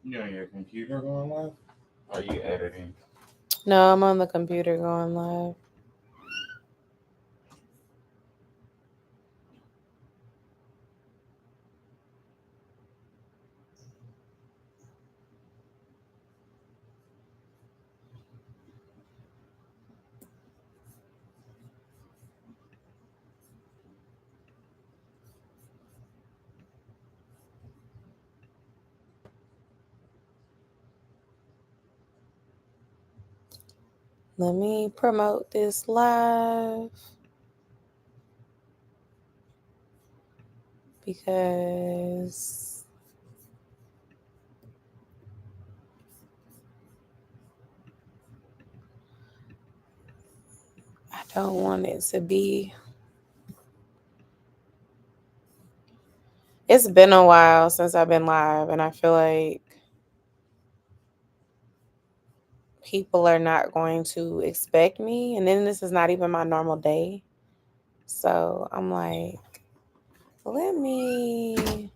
You on your computer going live? Are you editing? No, I'm on the computer going live. Let me promote this live because I don't want it to be. It's been a while since I've been live, and I feel like people are not going to expect me. And then this is not even my normal day. So I'm like, let me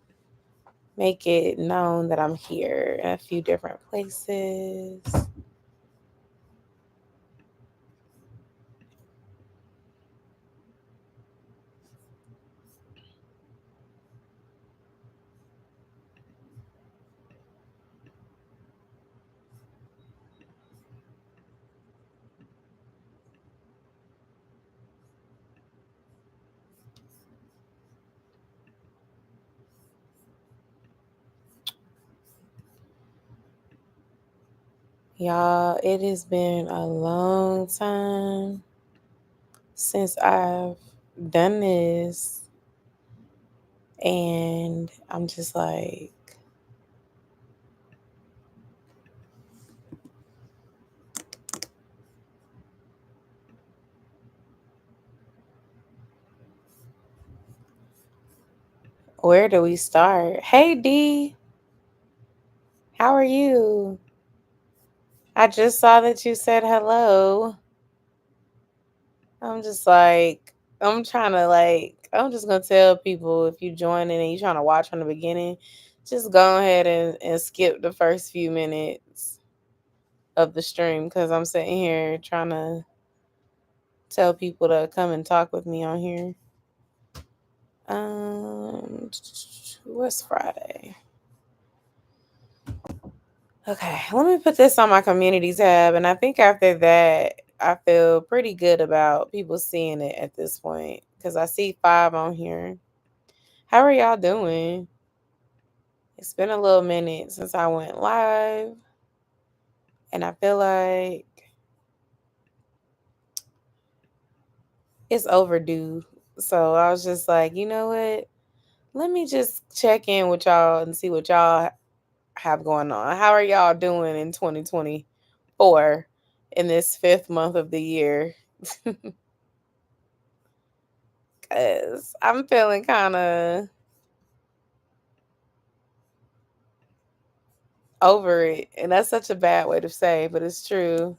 make it known that I'm here in a few different places. Y'all, it has been a long time since I've done this. And I'm just like, where do we start? Hey, D, how are you? I just saw that you said hello. I'm just like, I'm just gonna tell people if you join in and you're trying to watch from the beginning, just go ahead and skip the first few minutes of the stream because I'm sitting here trying to tell people to come and talk with me on here. What's Friday? Okay, let me put this on my community tab, and I think after that, I feel pretty good about people seeing it at this point because I see 5 on here. How are y'all doing? It's been a little minute since I went live, and I feel like it's overdue. So I was just like, you know what? Let me just check in with y'all and see what y'all have going on. How are y'all doing in 2024 in this 5th month of the year? Cause I'm feeling kind of over it, and that's such a bad way to say, but it's true.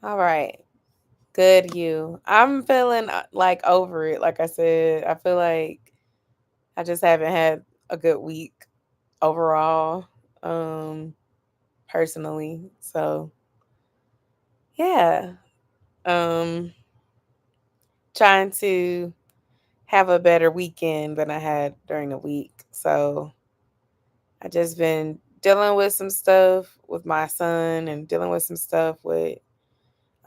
All right, good you. I'm feeling like over it. Like I said, I feel like I just haven't had a good week overall, personally. So yeah, um, trying to have a better weekend than I had during the week. So I just been dealing with some stuff with my son and dealing with some stuff with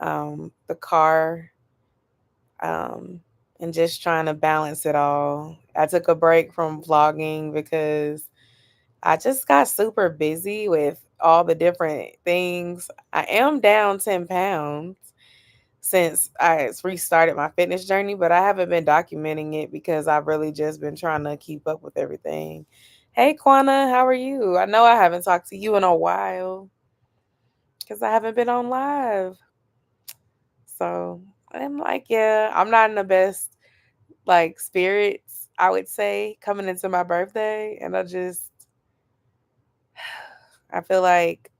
the car, um, and just trying to balance it all. I took a break from vlogging because I just got super busy with all the different things. I am down 10 pounds since I restarted my fitness journey, but I haven't been documenting it because I've really just been trying to keep up with everything. Hey, Quana, how are you? I know I haven't talked to you in a while because I haven't been on live. So I'm like, yeah, I'm not in the best like spirits, I would say, coming into my birthday. And I feel like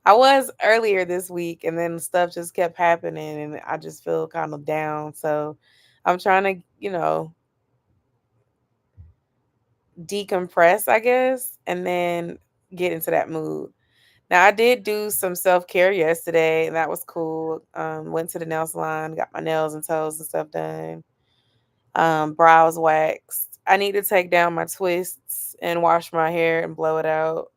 I was earlier this week, and then stuff just kept happening, and I just feel kind of down. So I'm trying to, decompress, I guess, and then get into that mood. Now, I did do some self care yesterday, and that was cool. Went to the nail salon, got my nails and toes and stuff done. Brows waxed. I need to take down my twists and wash my hair and blow it out.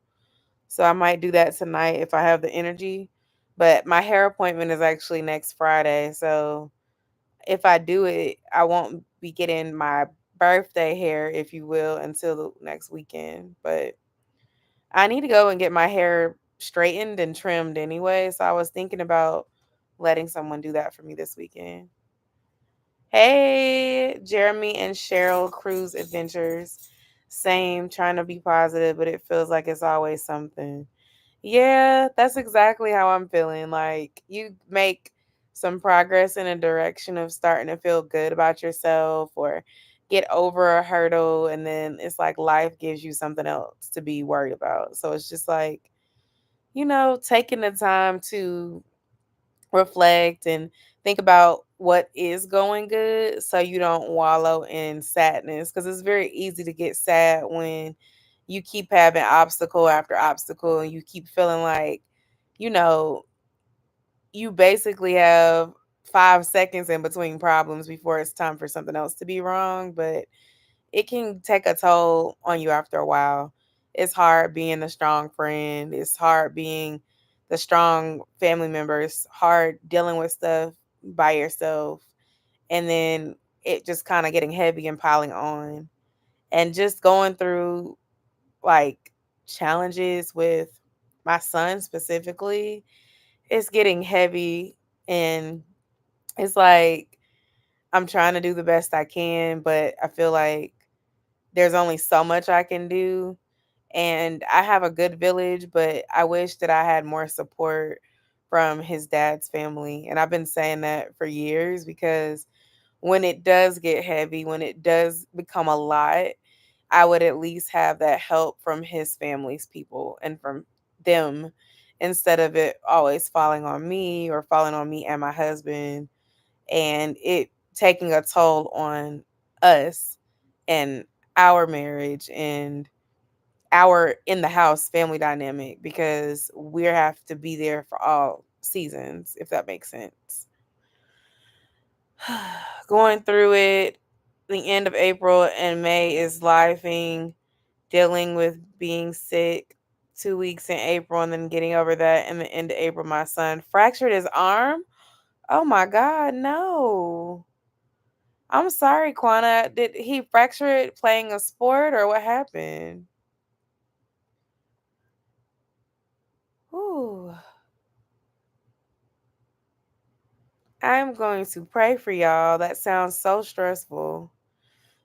So I might do that tonight if I have the energy. But my hair appointment is actually next Friday. So if I do it, I won't be getting my birthday hair, if you will, until the next weekend. But I need to go and get my hair straightened and trimmed anyway. So I was thinking about letting someone do that for me this weekend. Hey, Jeremy and Cheryl Cruise Adventures. Same, trying to be positive, but it feels like it's always something. Yeah, that's exactly how I'm feeling. Like you make some progress in a direction of starting to feel good about yourself or get over a hurdle, and then it's like life gives you something else to be worried about. So it's just like, taking the time to reflect and think about what is going good so you don't wallow in sadness, because it's very easy to get sad when you keep having obstacle after obstacle and you keep feeling like, you know, you basically have 5 seconds in between problems before it's time for something else to be wrong. But it can take a toll on you after a while. It's hard being a strong friend. It's hard being the strong family member. It's hard dealing with stuff by yourself. And then it just kind of getting heavy and piling on. And just going through like challenges with my son specifically, it's getting heavy. And it's like I'm trying to do the best I can, but I feel like there's only so much I can do. And I have a good village, but I wish that I had more support from his dad's family. And I've been saying that for years because when it does get heavy, when it does become a lot, I would at least have that help from his family's people and from them, instead of it always falling on me or falling on me and my husband, and it taking a toll on us and our marriage and our in the house family dynamic, because we have to be there for all seasons, if that makes sense. Going through it, the end of April and May is lifing, dealing with being sick. 2 weeks in April and then getting over that. And the end of April, my son fractured his arm. Oh my God, no. I'm sorry, Quana. Did he fracture it playing a sport or what happened? Ooh. I'm going to pray for y'all. That sounds so stressful.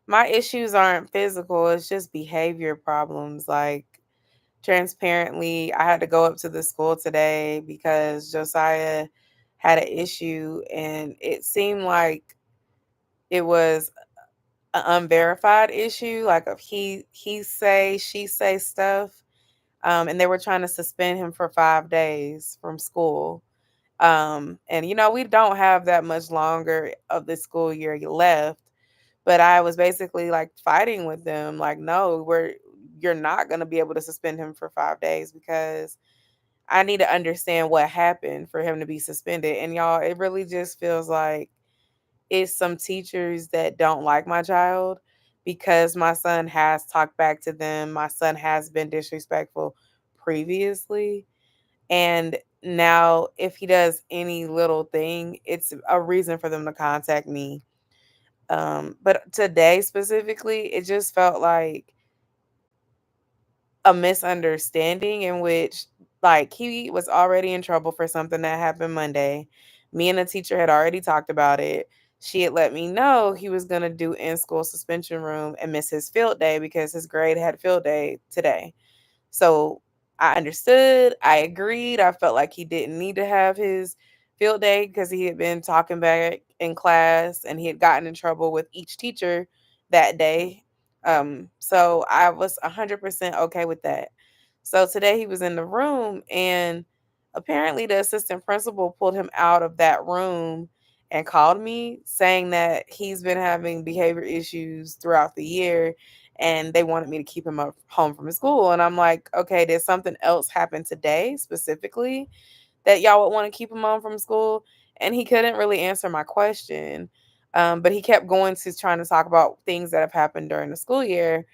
My issues aren't physical, it's just behavior problems. Like, transparently, I had to go up to the school today because Josiah had an issue, and it seemed like it was an unverified issue, like a he say, she say stuff. And they were trying to suspend him for 5 days from school. And we don't have that much longer of the school year left. But I was basically like fighting with them, like, no, you're not gonna be able to suspend him for 5 days because I need to understand what happened for him to be suspended. And y'all, it really just feels like it's some teachers that don't like my child because my son has talked back to them. My son has been disrespectful previously. And now, if he does any little thing, it's a reason for them to contact me. But today specifically, it just felt like a misunderstanding in which, like, he was already in trouble for something that happened Monday. Me and the teacher had already talked about it. She had let me know he was going to do in school suspension room and miss his field day because his grade had field day today. So I understood. I agreed. I felt like he didn't need to have his field day because he had been talking back in class and he had gotten in trouble with each teacher that day. So I was 100% okay with that. So today he was in the room and Apparently, the assistant principal pulled him out of that room and called me saying that he's been having behavior issues throughout the year and they wanted me to keep him up home from school. And I'm like, okay, did something else happen today specifically that y'all would want to keep him home from school? And he couldn't really answer my question. But he kept going to trying to talk about things that have happened during the school year.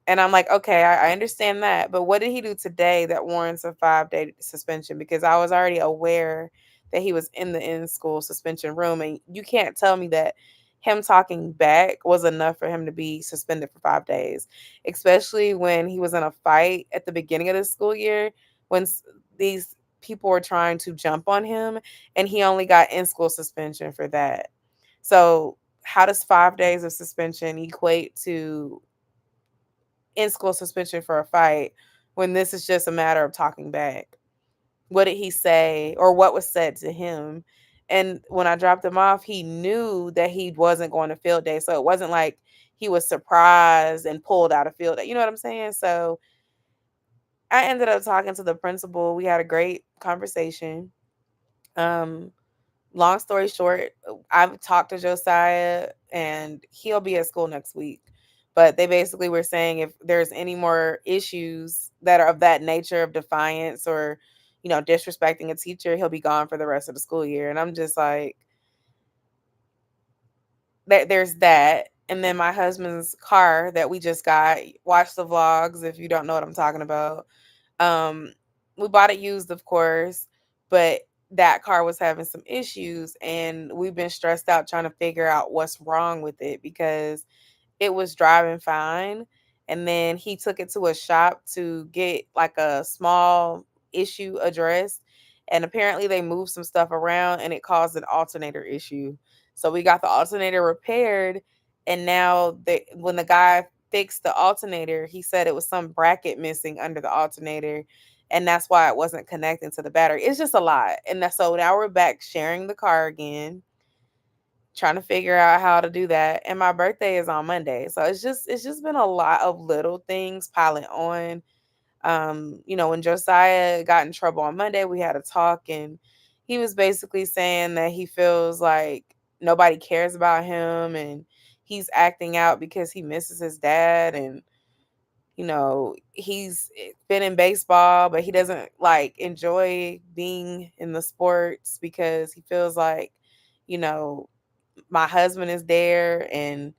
And I'm like, okay, I understand that. But what did he do today that warrants a 5-day suspension? Because I was already aware that he was in the in school suspension room. And you can't tell me that him talking back was enough for him to be suspended for 5 days, especially when he was in a fight at the beginning of the school year when these people were trying to jump on him and he only got in school suspension for that. So, how does 5 days of suspension equate to in school suspension for a fight when this is just a matter of talking back? What did he say or what was said to him? And when I dropped him off, he knew that he wasn't going to field day. So it wasn't like he was surprised and pulled out of field day. You know what I'm saying? So I ended up talking to the principal. We had a great conversation. Um, Long story short, I've talked to Josiah and he'll be at school next week. But they basically were saying if there's any more issues that are of that nature of defiance or, disrespecting a teacher, he'll be gone for the rest of the school year. And I'm just like, there's that. And then my husband's car that we just got, watch the vlogs if you don't know what I'm talking about. Um, we bought it used, of course, but that car was having some issues and we've been stressed out trying to figure out what's wrong with it because it was driving fine. And then he took it to a shop to get like a small issue addressed. And apparently they moved some stuff around and it caused an alternator issue. So we got the alternator repaired. And now when the guy fixed the alternator, he said it was some bracket missing under the alternator. And that's why it wasn't connecting to the battery. It's just a lot. So now we're back sharing the car again, trying to figure out how to do that. And my birthday is on Monday. So it's just been a lot of little things piling on. When Josiah got in trouble on Monday, we had a talk and he was basically saying that he feels like nobody cares about him and he's acting out because he misses his dad and he's been in baseball, but he doesn't like enjoy being in the sports because he feels like, you know, my husband is there and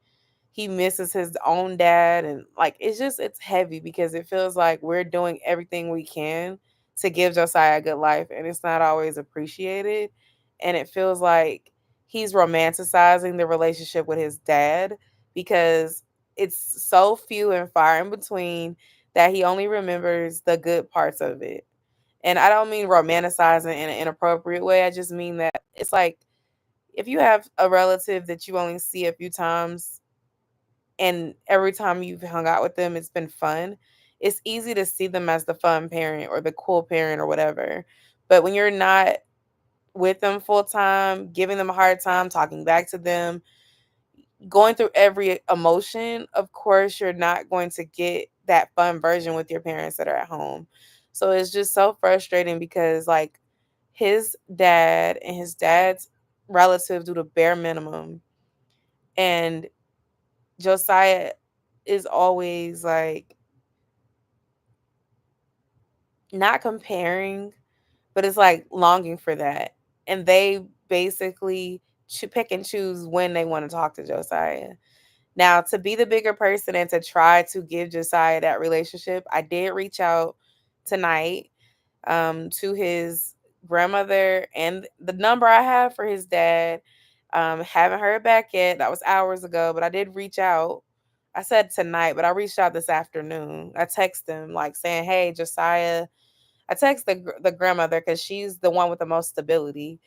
he misses his own dad. And like it's heavy because it feels like we're doing everything we can to give Josiah a good life and it's not always appreciated. And it feels like he's romanticizing the relationship with his dad because it's so few and far in between that he only remembers the good parts of it. And I don't mean romanticizing in an inappropriate way. I just mean that it's like if you have a relative that you only see a few times and every time you've hung out with them, it's been fun, it's easy to see them as the fun parent or the cool parent or whatever. But when you're not with them full time, giving them a hard time, talking back to them, going through every emotion, of course, you're not going to get that fun version with your parents that are at home. So it's just so frustrating because, like, his dad and his dad's relatives do the bare minimum. And Josiah is always like not comparing, but it's like longing for that. And they basically pick and choose when they want to talk to Josiah. Now, to be the bigger person and to try to give Josiah that relationship, I did reach out tonight to his grandmother and the number I have for his dad. Haven't heard back yet. That was hours ago, but I did reach out. I said tonight, but I reached out this afternoon. I texted him like saying, "Hey, Josiah." I text the grandmother because she's the one with the most stability,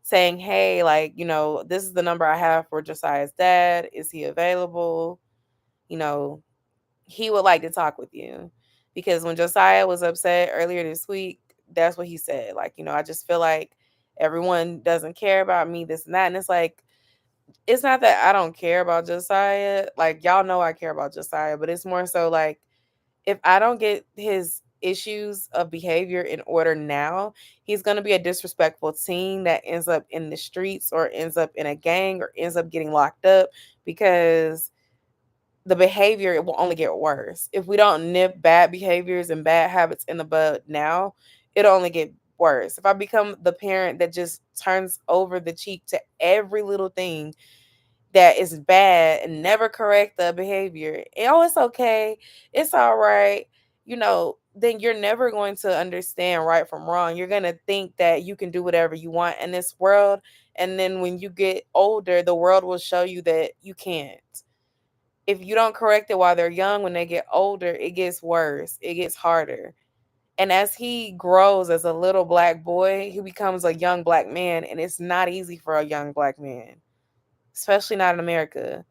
saying, "Hey, like this is the number I have for Josiah's dad. Is he available? You know, he would like to talk with you." Because when Josiah was upset earlier this week, that's what he said. Like, I just feel like everyone doesn't care about me, this and that. And it's like, it's not that I don't care about Josiah. Like, y'all know I care about Josiah, but it's more so like if I don't get his issues of behavior in order now, he's going to be a disrespectful teen that ends up in the streets or ends up in a gang or ends up getting locked up because the behavior it will only get worse. If we don't nip bad behaviors and bad habits in the bud now, it'll only get worse. If I become the parent that just turns over the cheek to every little thing that is bad and never correct the behavior, oh, it's okay, it's all right, then you're never going to understand right from wrong. You're going to think that you can do whatever you want in this world. And then when you get older, the world will show you that you can't. If you don't correct it while they're young, when they get older, it gets worse. It gets harder. And as he grows as a little black boy, he becomes a young black man. And it's not easy for a young black man, especially not in America.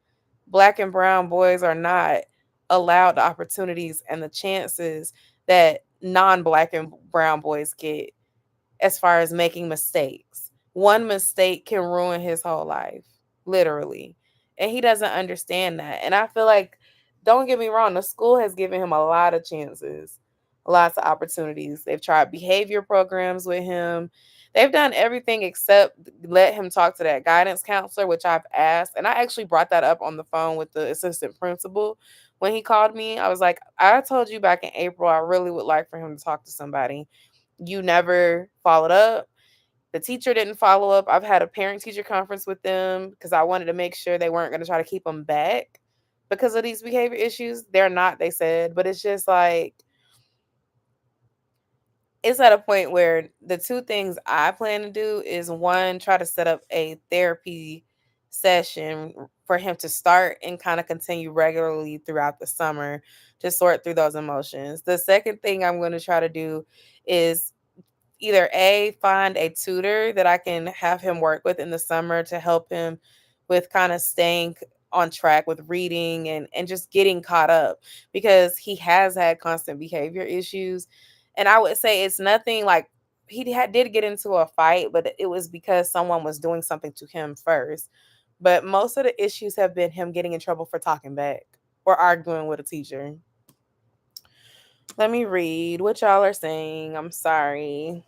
Black and brown boys are not allowed the opportunities and the chances that non black and brown boys get as far as making mistakes. One mistake can ruin his whole life, literally. And he doesn't understand that. And I feel like, don't get me wrong, the school has given him a lot of chances, lots of opportunities. They've tried behavior programs with him. They've done everything except let him talk to that guidance counselor, which I've asked. And I actually brought that up on the phone with the assistant principal when he called me. I was like, I told you back in April, I really would like for him to talk to somebody. You never followed up. The teacher didn't follow up. I've had a parent teacher conference with them because I wanted to make sure they weren't going to try to keep him back because of these behavior issues. They're not, they said, but it's just like, it's at a point where the two things I plan to do is, one, try to set up a therapy session for him to start and kind of continue regularly throughout the summer to sort through those emotions. The second thing I'm going to try to do is either find a tutor that I can have him work with in the summer to help him with kind of staying on track with reading and just getting caught up, because he has had constant behavior issues. And I would say it's nothing like did get into a fight, but it was because someone was doing something to him first. But most of the issues have been him getting in trouble for talking back or arguing with a teacher. Let me read what y'all are saying. I'm sorry.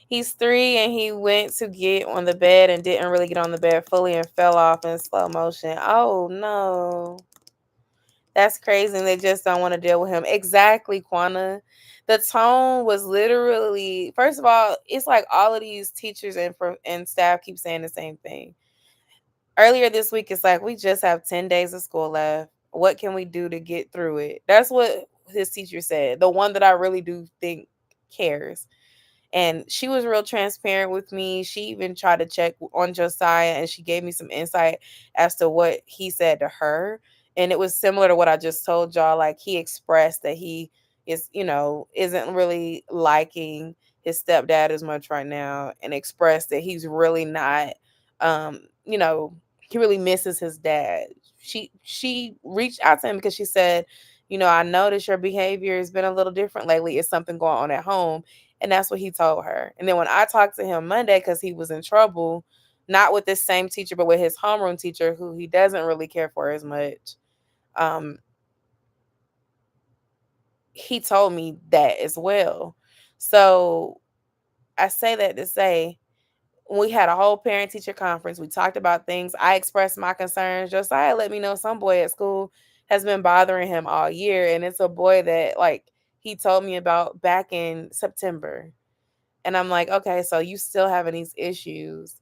He's 3 and he went to get on the bed and didn't really get on the bed fully and fell off in slow motion. Oh no. That's crazy. And they just don't want to deal with him. Exactly, Quana. The tone was literally, first of all, it's like all of these teachers and staff keep saying the same thing. Earlier this week, it's like, we just have 10 days of school left. What can we do to get through it? That's what his teacher said. The one that I really do think cares. And she was real transparent with me. She even tried to check on Josiah and she gave me some insight as to what he said to her. And it was similar to what I just told y'all. Like, he expressed that he isn't really liking his stepdad as much right now, and expressed that he's really not, um, you know, he really misses his dad. She reached out to him because she said, I noticed your behavior has been a little different lately. Is something going on at home? And that's what he told her. And then when I talked to him Monday, because he was in trouble, not with this same teacher, but with his homeroom teacher, who he doesn't really care for as much, um, he told me that as well. So I say that to say, we had a whole parent teacher conference. We talked about things. I expressed my concerns. Josiah let me know some boy at school has been bothering him all year. And it's a boy that, like, he told me about back in September. And I'm like, okay, so you still having these issues.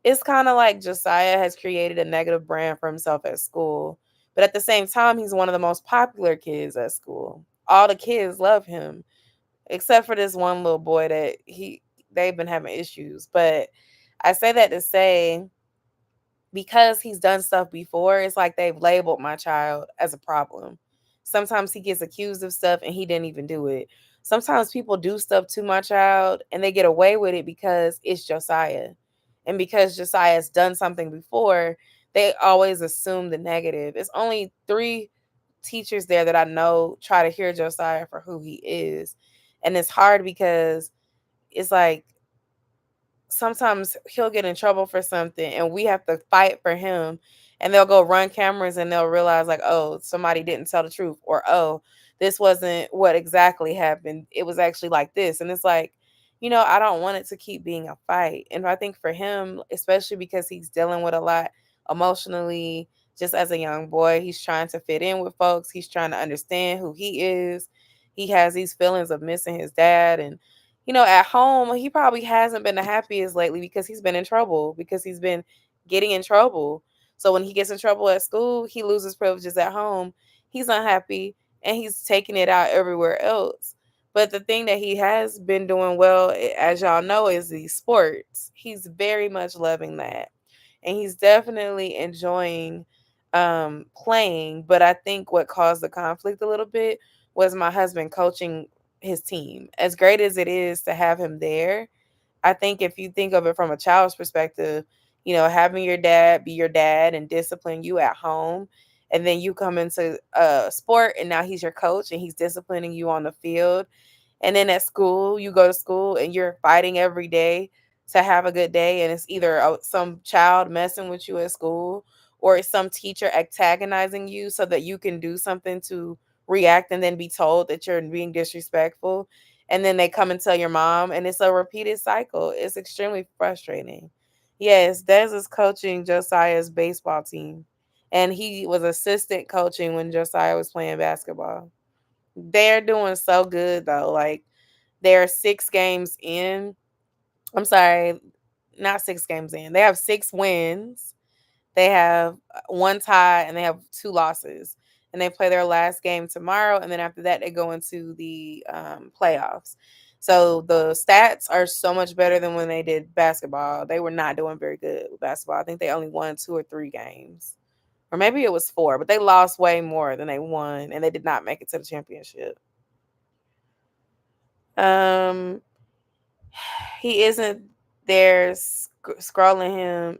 It's kind of like Josiah has created a negative brand for himself at school. But at the same time, he's one of the most popular kids at school. All the kids love him, except for this one little boy that they've been having issues. But I say that to say, because he's done stuff before, it's like they've labeled my child as a problem. Sometimes he gets accused of stuff and he didn't even do it. Sometimes people do stuff to my child and they get away with it because it's Josiah. And because Josiah has done something before, they always assume the negative. It's only 3 teachers there that I know try to hear Josiah for who he is. And it's hard because it's like, sometimes he'll get in trouble for something and we have to fight for him, and they'll go run cameras and they'll realize, like, oh, somebody didn't tell the truth, or oh, this wasn't what exactly happened. It was actually like this. And it's like, I don't want it to keep being a fight. And I think for him, especially because he's dealing with a lot emotionally, just as a young boy, he's trying to fit in with folks. He's trying to understand who he is. He has these feelings of missing his dad. And, at home, he probably hasn't been the happiest lately because he's been in trouble, because he's been getting in trouble. So when he gets in trouble at school, he loses privileges at home. He's unhappy and he's taking it out everywhere else. But the thing that he has been doing well, as y'all know, is these sports. He's very much loving that. And he's definitely enjoying playing. But I think what caused the conflict a little bit was my husband coaching his team. As great as it is to have him there, I think if you think of it from a child's perspective, having your dad be your dad and discipline you at home, and then you come into a sport and now he's your coach and he's disciplining you on the field. And then at school, you go to school and you're fighting every day to have a good day. And it's either some child messing with you at school, or it's some teacher antagonizing you so that you can do something to react and then be told that you're being disrespectful. And then they come and tell your mom, and it's a repeated cycle. It's extremely frustrating. Yes, Des is coaching Josiah's baseball team, and he was assistant coaching when Josiah was playing basketball. They're doing so good though. Like, they're 6 games in. I'm sorry, not 6 games in. They have 6 wins. They have one tie and they have 2 losses. And they play their last game tomorrow. And then after that, they go into the playoffs. So the stats are so much better than when they did basketball. They were not doing very good with basketball. I think they only won 2 or 3 games. Or maybe it was 4, but they lost way more than they won. And they did not make it to the championship. Um, he isn't there scolding him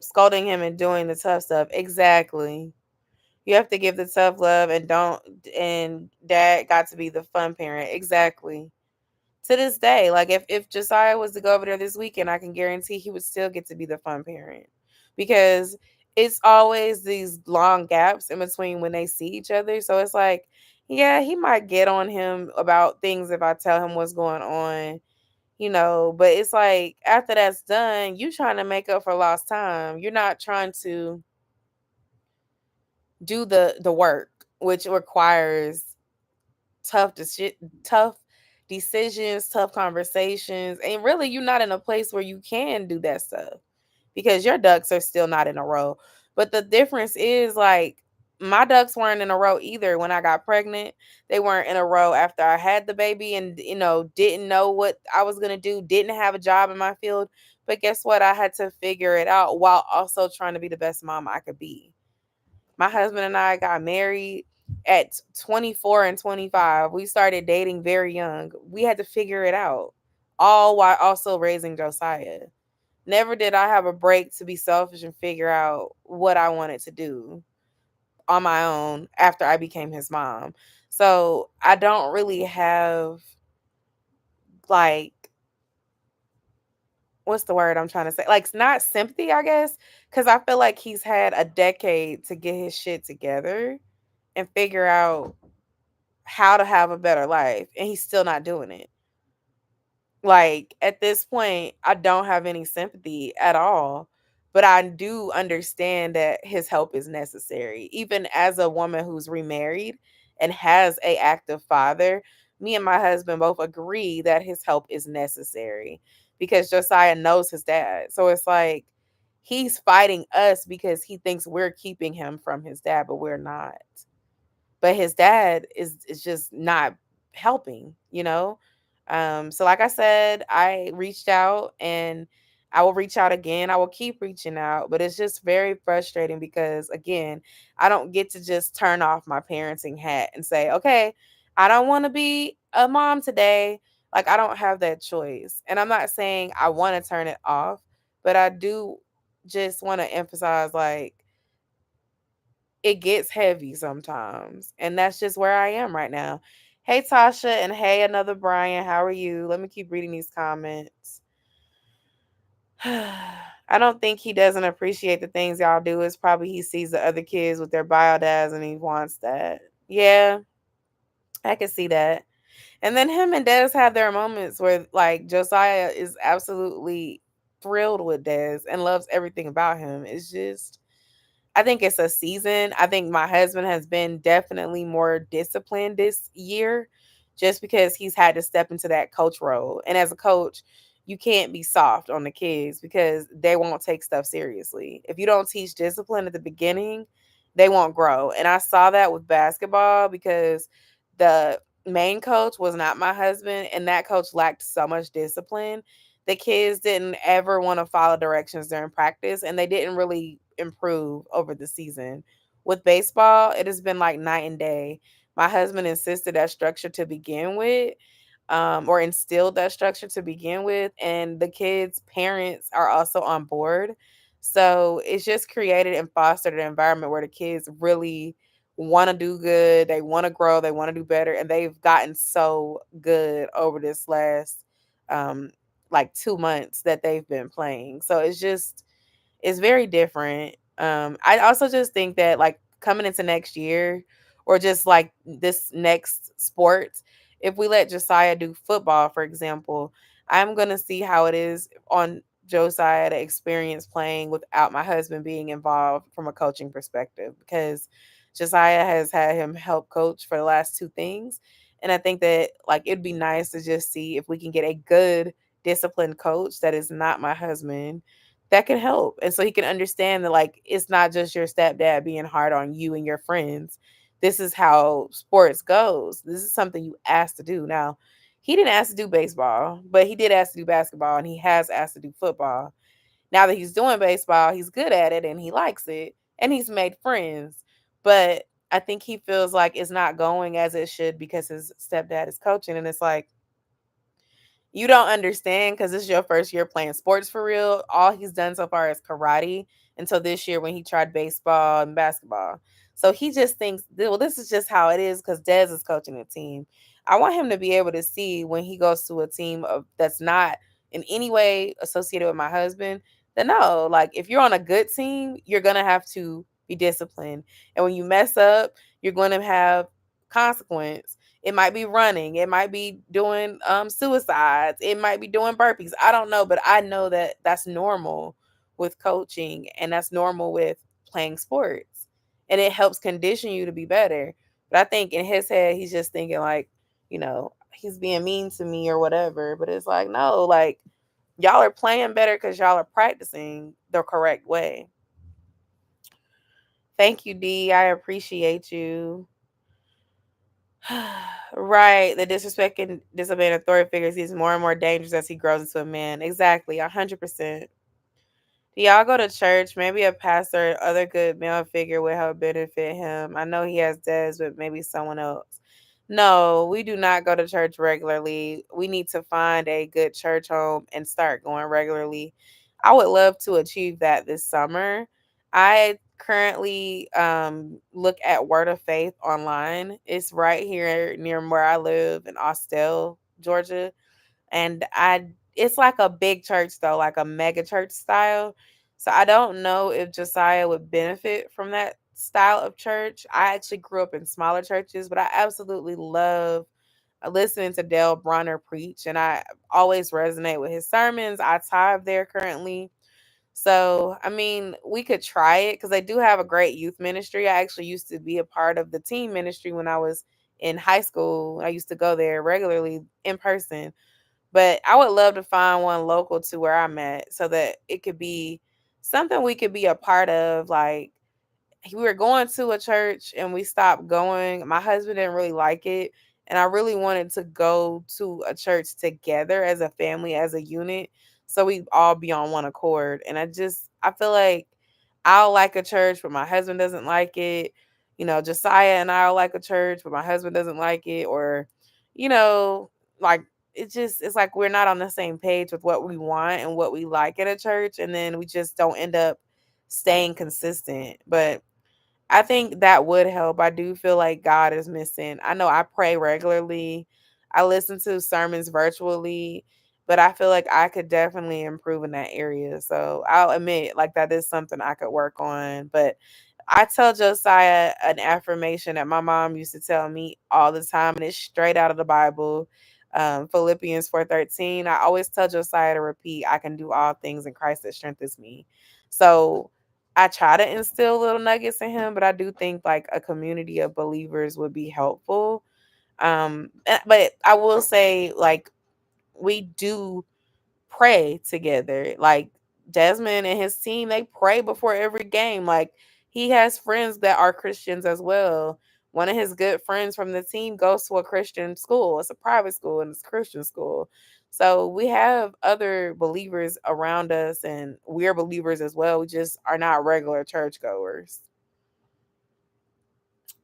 and doing the tough stuff. Exactly. You have to give the tough love and don't, and dad got to be the fun parent. Exactly. To this day, like if Josiah was to go over there this weekend, I can guarantee he would still get to be the fun parent, because it's always these long gaps in between when they see each other. So it's like, yeah, he might get on him about things if I tell him what's going on, but it's like after that's done, you trying to make up for lost time. You're not trying to do the work, which requires tough tough decisions, tough conversations, and really you're not in a place where you can do that stuff because your ducks are still not in a row. But the difference is, like, my ducks weren't in a row either when I got pregnant. They weren't in a row after I had the baby and, didn't know what I was going to do, didn't have a job in my field. But guess what? I had to figure it out while also trying to be the best mom I could be. My husband and I got married at 24 and 25. We started dating very young. We had to figure it out, all while also raising Josiah. Never did I have a break to be selfish and figure out what I wanted to do on my own after I became his mom. So I don't really have, like, what's the word I'm trying to say? Like, it's not sympathy, I guess, because I feel like he's had a decade to get his shit together and figure out how to have a better life, and he's still not doing it. Like, at this point, I don't have any sympathy at all, but I do understand that his help is necessary. Even as a woman who's remarried and has a active father, me and my husband both agree that his help is necessary because Josiah knows his dad. So it's like he's fighting us because he thinks we're keeping him from his dad, but we're not. But his dad is just not helping. So like I said, I reached out and I will reach out again. I will keep reaching out, but it's just very frustrating because, again, I don't get to just turn off my parenting hat and say, okay, I don't want to be a mom today. Like, I don't have that choice. And I'm not saying I want to turn it off, but I do just want to emphasize, like, it gets heavy sometimes. And that's just where I am right now. Hey, Tasha, and hey, another Brian. How are you? Let me keep reading these comments. I don't think he doesn't appreciate the things y'all do. It's probably he sees the other kids with their bio dads and he wants that. Yeah. I can see that. And then him and Dez have their moments where like Josiah is absolutely thrilled with Dez and loves everything about him. It's just I think it's a season. I think my husband has been definitely more disciplined this year just because he's had to step into that coach role. And as a coach, you can't be soft on the kids because they won't take stuff seriously. If you don't teach discipline at the beginning, they won't grow. And I saw that with basketball because the main coach was not my husband and that coach lacked so much discipline. The kids didn't ever want to follow directions during practice and they didn't really improve over the season. With baseball, it has been like night and day. My husband insisted that structure to begin with, or instilled that structure to begin with, and the kids' parents are also on board. So it's just created and fostered an environment where the kids really want to do good, they want to grow, they want to do better, and they've gotten so good over this last um like 2 months that they've been playing. So it's very different. I also just think that like coming into next year or just like this next sport, if we let Josiah do football, for example, I'm gonna see how it is on Josiah to experience playing without my husband being involved from a coaching perspective because Josiah has had him help coach for the last two things. And I think that like it'd be nice to just see if we can get a good disciplined coach that is not my husband that can help. And so he can understand that like it's not just your stepdad being hard on you and your friends. This is how sports goes. This is something you asked to do. Now, he didn't ask to do baseball, but he did ask to do basketball and he has asked to do football. Now that he's doing baseball, he's good at it and he likes it and he's made friends. But I think he feels like it's not going as it should because his stepdad is coaching and it's like you don't understand because this is your first year playing sports for real. All he's done so far is karate until this year when he tried baseball and basketball. So he just thinks, well, this is just how it is because Dez is coaching the team. I want him to be able to see when he goes to a team that's not in any way associated with my husband, then no, like if you're on a good team, you're going to have to be disciplined. And when you mess up, you're going to have consequence. It might be running. It might be doing suicides. It might be doing burpees. I don't know, but I know that that's normal with coaching and that's normal with playing sports. And it helps condition you to be better. But I think in his head, he's just thinking like, he's being mean to me or whatever. But it's like, no, like y'all are playing better because y'all are practicing the correct way. Thank you, D. I appreciate you. Right. The disrespect and disobeying authority figures is more and more dangerous as he grows into a man. Exactly. 100%. Do y'all go to church? Maybe a pastor or other good male figure would help benefit him. I know he has dads, but maybe someone else. No, we do not go to church regularly. We need to find a good church home and start going regularly. I would love to achieve that this summer. I currently look at Word of Faith online. It's right here near where I live in Austell, Georgia. And it's like a big church though, like a mega church style. So I don't know if Josiah would benefit from that style of church. I actually grew up in smaller churches, but I absolutely love listening to Dale Bronner preach, and I always resonate with his sermons. I tithe there currently. So, I mean, we could try it because they do have a great youth ministry. I actually used to be a part of the teen ministry when I was in high school. I used to go there regularly in person, but I would love to find one local to where I'm at so that it could be something we could be a part of. Like, we were going to a church and we stopped going. My husband didn't really like it. And I really wanted to go to a church together as a family, as a unit, so we all be on one accord. And I feel like I'll like a church, but my husband doesn't like it. Josiah and I'll like a church, but my husband doesn't like it. Or, you know, like it's like we're not on the same page with what we want and what we like at a church. And then we just don't end up staying consistent. But I think that would help. I do feel like God is missing. I know I pray regularly. I listen to sermons virtually, but I feel like I could definitely improve in that area. So I'll admit like that is something I could work on, but I tell Josiah an affirmation that my mom used to tell me all the time, and it's straight out of the Bible. Philippians 4:13. I always tell Josiah to repeat, I can do all things in Christ that strengthens me. So I try to instill little nuggets in him, but I do think like a community of believers would be helpful. But I will say, like, we do pray together. Like Desmond and his team, they pray before every game. Like he has friends that are Christians as well. One of his good friends from the team goes to a Christian school. It's a private school and it's a Christian school. So we have other believers around us and we're believers as well. We just are not regular churchgoers.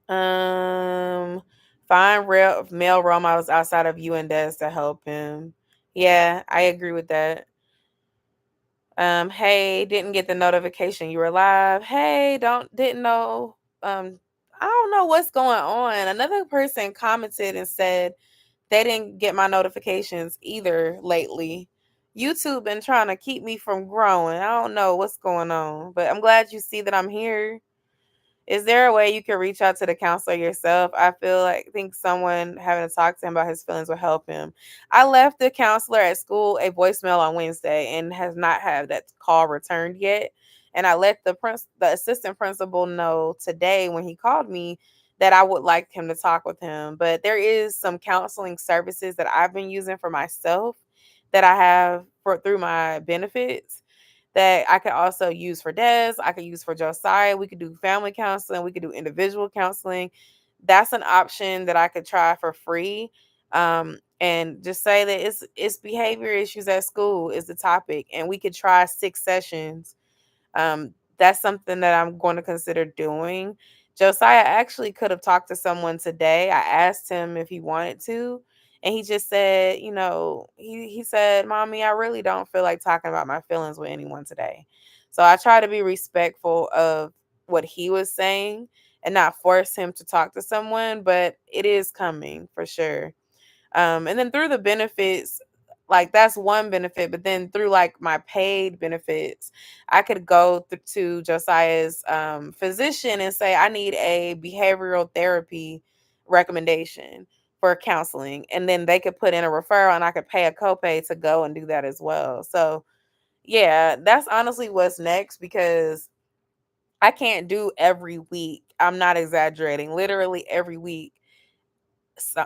Um Find real male role models outside of you and Des to help him. Yeah, I agree with that. Hey, didn't get the notification you were live. Hey, didn't know. I don't know what's going on. Another person commented and said they didn't get my notifications either lately. YouTube been trying to keep me from growing. I don't know what's going on, but I'm glad you see that I'm here. Is there a way you can reach out to the counselor yourself? I feel like think someone having to talk to him about his feelings will help him. I left the counselor at school a voicemail on Wednesday and has not had that call returned yet. And I let the assistant principal know today when he called me that I would like him to talk with him. But there is some counseling services that I've been using for myself that I have for through my benefits that I could also use for Des. I could use for Josiah. We could do family counseling. We could do individual counseling. That's an option that I could try for free. And just say that it's behavior issues at school is the topic, and we could try 6 sessions. That's something that I'm going to consider doing. Josiah actually could have talked to someone today. I asked him if he wanted to, and he just said, he said, "Mommy, I really don't feel like talking about my feelings with anyone today." So I try to be respectful of what he was saying and not force him to talk to someone, but it is coming for sure. And then through the benefits, like that's one benefit, but then through like my paid benefits, I could go to Josiah's physician and say, I need a behavioral therapy recommendation for counseling. And then they could put in a referral and I could pay a copay to go and do that as well. So, yeah, that's honestly what's next because I can't do every week. I'm not exaggerating. Literally every week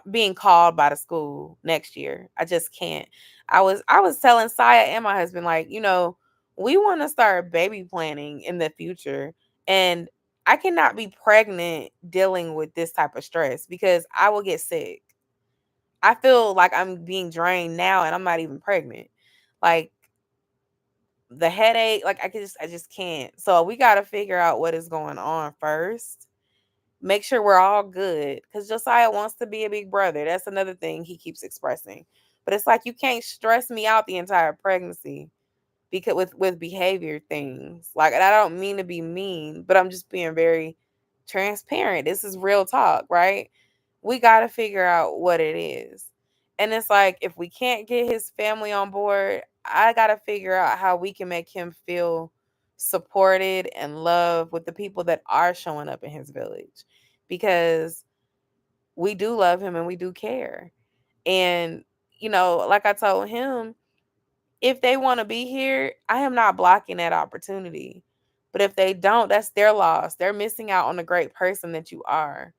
being called by the school next year. I just can't. I was telling Saya and my husband like, we want to start baby planning in the future and I cannot be pregnant dealing with this type of stress because I will get sick. I feel like I'm being drained now and I'm not even pregnant. Like the headache, like I just can't. So we got to figure out what is going on first, make sure we're all good because Josiah wants to be a big brother. That's another thing he keeps expressing. But it's like you can't stress me out the entire pregnancy because with behavior things. Like, and I don't mean to be mean, but I'm just being very transparent. This is real talk, right? We got to figure out what it is. And it's like if we can't get his family on board, I got to figure out how we can make him feel supported and loved with the people that are showing up in his village because we do love him and we do care. And like I told him, if they want to be here, I am not blocking that opportunity. But if they don't, that's their loss. They're missing out on the great person that you are.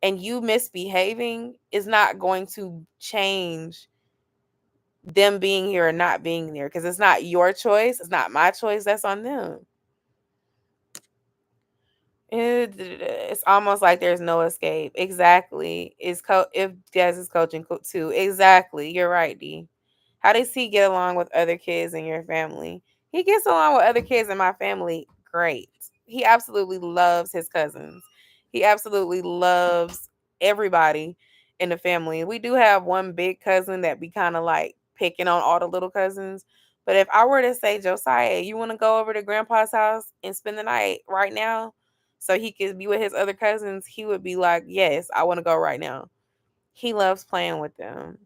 And you misbehaving is not going to change them being here or not being there because it's not your choice. It's not my choice. That's on them. It's almost like there's no escape. Exactly. If Des is coaching too. Exactly. You're right, D. How does he get along with other kids in your family? He gets along with other kids in my family great. He absolutely loves his cousins. He absolutely loves everybody in the family. We do have one big cousin that be kind of like picking on all the little cousins. But if I were to say, Josiah, you want to go over to grandpa's house and spend the night right now so he could be with his other cousins, he would be like, yes, I want to go right now. He loves playing with them.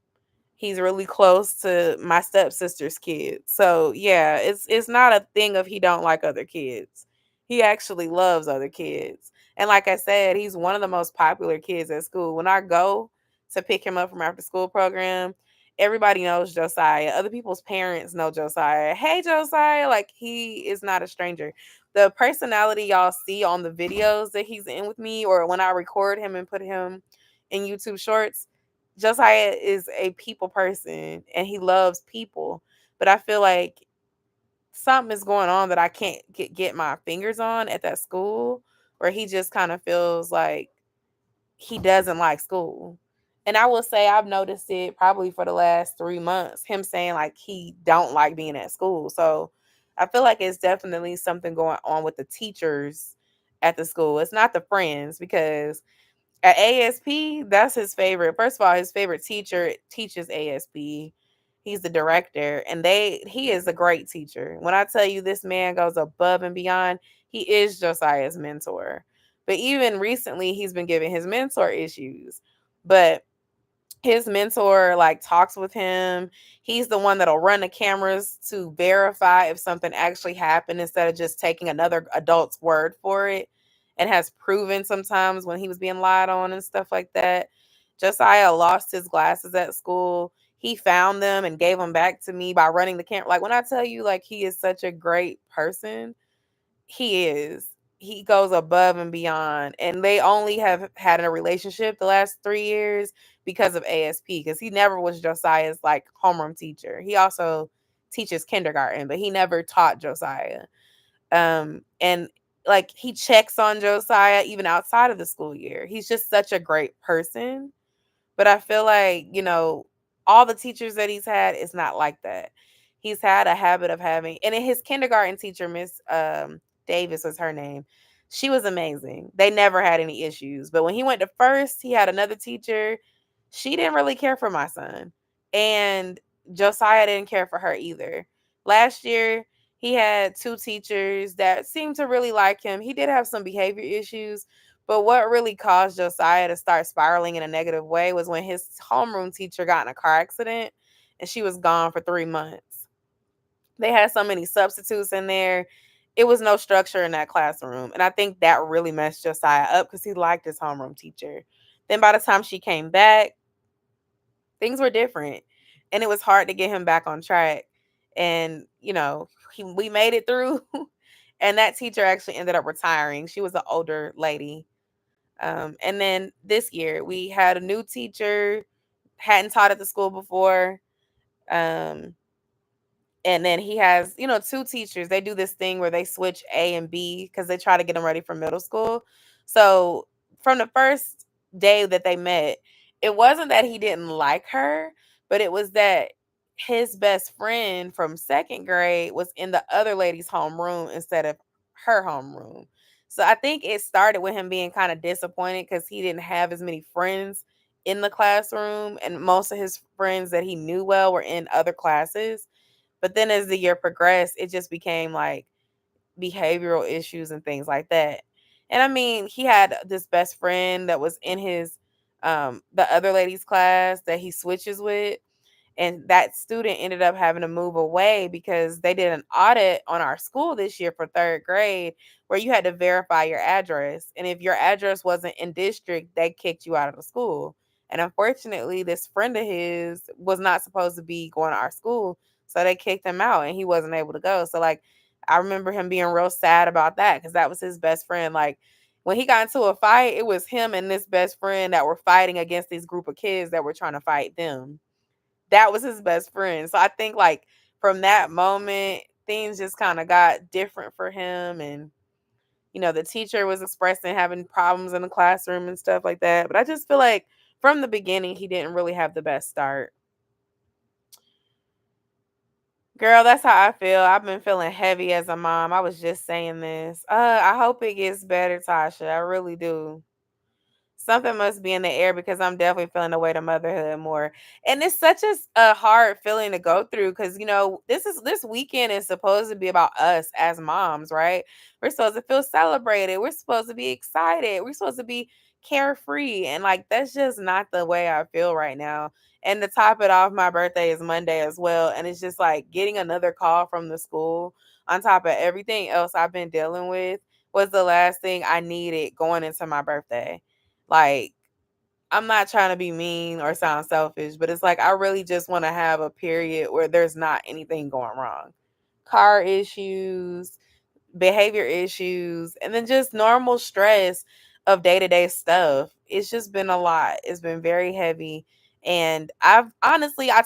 He's really close to my stepsister's kids. So yeah, it's not a thing of he don't like other kids. He actually loves other kids. And like I said, he's one of the most popular kids at school. When I go to pick him up from after school program, everybody knows Josiah. Other people's parents know Josiah. Hey, Josiah. Like, he is not a stranger. The personality y'all see on the videos that he's in with me, or when I record him and put him in YouTube shorts, Josiah is a people person and he loves people. But I feel like something is going on that I can't get my fingers on at that school, where he just kind of feels like he doesn't like school. And I will say I've noticed it probably for the last 3 months, him saying like he don't like being at school. So I feel like it's definitely something going on with the teachers at the school. It's not the friends, because at ASP, that's his favorite. First of all, his favorite teacher teaches ASP. He's the director, and he is a great teacher. When I tell you this man goes above and beyond, he is Josiah's mentor. But even recently, he's been giving his mentor issues. But his mentor like talks with him. He's the one that'll run the cameras to verify if something actually happened instead of just taking another adult's word for it, and has proven sometimes when he was being lied on and stuff like that. Josiah lost his glasses at school. He found them and gave them back to me by running the camera. Like, when I tell you, like, he is such a great person, he is. He goes above and beyond. And they only have had a relationship the last 3 years because of ASP, because he never was Josiah's like homeroom teacher. He also teaches kindergarten, but he never taught Josiah. And like, he checks on Josiah even outside of the school year. He's just such a great person. But I feel like, all the teachers that he's had is not like that. He's had a habit of having, and in his kindergarten teacher, Miss Davis was her name. She was amazing. They never had any issues. But when he went to first, he had another teacher. She didn't really care for my son. And Josiah didn't care for her either. Last year, he had two teachers that seemed to really like him. He did have some behavior issues, but what really caused Josiah to start spiraling in a negative way was when his homeroom teacher got in a car accident and she was gone for 3 months. They had so many substitutes in there. It was no structure in that classroom. And I think that really messed Josiah up because he liked his homeroom teacher. Then by the time she came back, things were different. And it was hard to get him back on track. And, we made it through. And that teacher actually ended up retiring. She was an older lady. And then this year we had a new teacher, hadn't taught at the school before. Um, and then he has, two teachers. They do this thing where they switch A and B because they try to get them ready for middle school. So from the first day that they met, it wasn't that he didn't like her, but it was that his best friend from second grade was in the other lady's homeroom instead of her homeroom. So I think it started with him being kind of disappointed because he didn't have as many friends in the classroom, and most of his friends that he knew well were in other classes. But then as the year progressed, it just became like behavioral issues and things like that. And I mean, he had this best friend that was in his the other lady's class that he switches with, and that student ended up having to move away because they did an audit on our school this year for third grade where you had to verify your address. And if your address wasn't in district, they kicked you out of the school. And unfortunately, this friend of his was not supposed to be going to our school. So they kicked him out and he wasn't able to go. So, like, I remember him being real sad about that because that was his best friend. Like, when he got into a fight, it was him and this best friend that were fighting against this group of kids that were trying to fight them. That was his best friend. So I think like from that moment, things just kind of got different for him. And, the teacher was expressing having problems in the classroom and stuff like that. But I just feel like from the beginning, he didn't really have the best start. Girl, that's how I feel. I've been feeling heavy as a mom. I was just saying this. I hope it gets better, Tasha. I really do. Something must be in the air because I'm definitely feeling the weight of motherhood more. And it's such a hard feeling to go through because, this weekend is supposed to be about us as moms, right? We're supposed to feel celebrated. We're supposed to be excited. We're supposed to be carefree. And like, that's just not the way I feel right now. And to top it off, my birthday is Monday as well. And it's just like getting another call from the school on top of everything else I've been dealing with. was the last thing I needed going into my birthday. Like, I'm not trying to be mean or sound selfish, but it's like I really just want to have a period where there's not anything going wrong. Car issues, behavior issues, and then just normal stress of day-to-day stuff. It's just been a lot. It's been very heavy. And I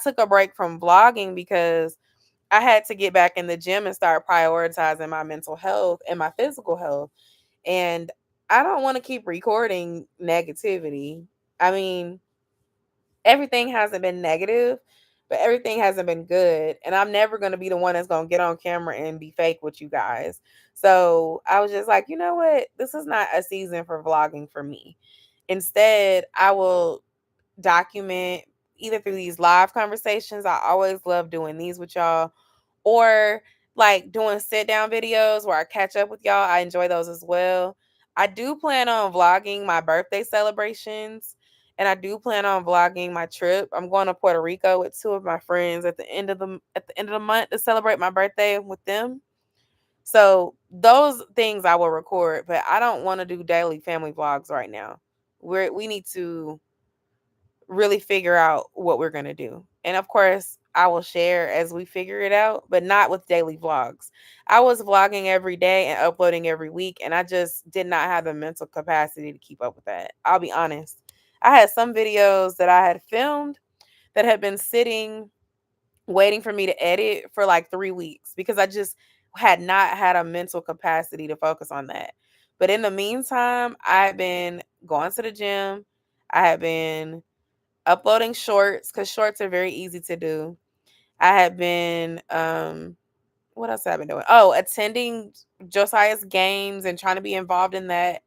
took a break from vlogging because I had to get back in the gym and start prioritizing my mental health and my physical health. And I don't want to keep recording negativity. I mean, everything hasn't been negative, but everything hasn't been good. And I'm never going to be the one that's going to get on camera and be fake with you guys. So I was just like, you know what? This is not a season for vlogging for me. Instead, I will document either through these live conversations. I always love doing these with y'all, or like doing sit down videos where I catch up with y'all. I enjoy those as well. I do plan on vlogging my birthday celebrations, and I do plan on vlogging my trip. I'm going to Puerto Rico with two of my friends at the end of the month to celebrate my birthday with them. So those things I will record, but I don't want to do daily family vlogs right now. We need to really figure out what we're going to do. And of course, I will share as we figure it out, but not with daily vlogs. I was vlogging every day and uploading every week, and I just did not have the mental capacity to keep up with that. I'll be honest. I had some videos that I had filmed that had been sitting waiting for me to edit for like 3 weeks because I just had not had a mental capacity to focus on that. But in the meantime, I've been going to the gym. I have been uploading shorts because shorts are very easy to do. I have been what else have I been doing? Oh, attending Josiah's games and trying to be involved in that.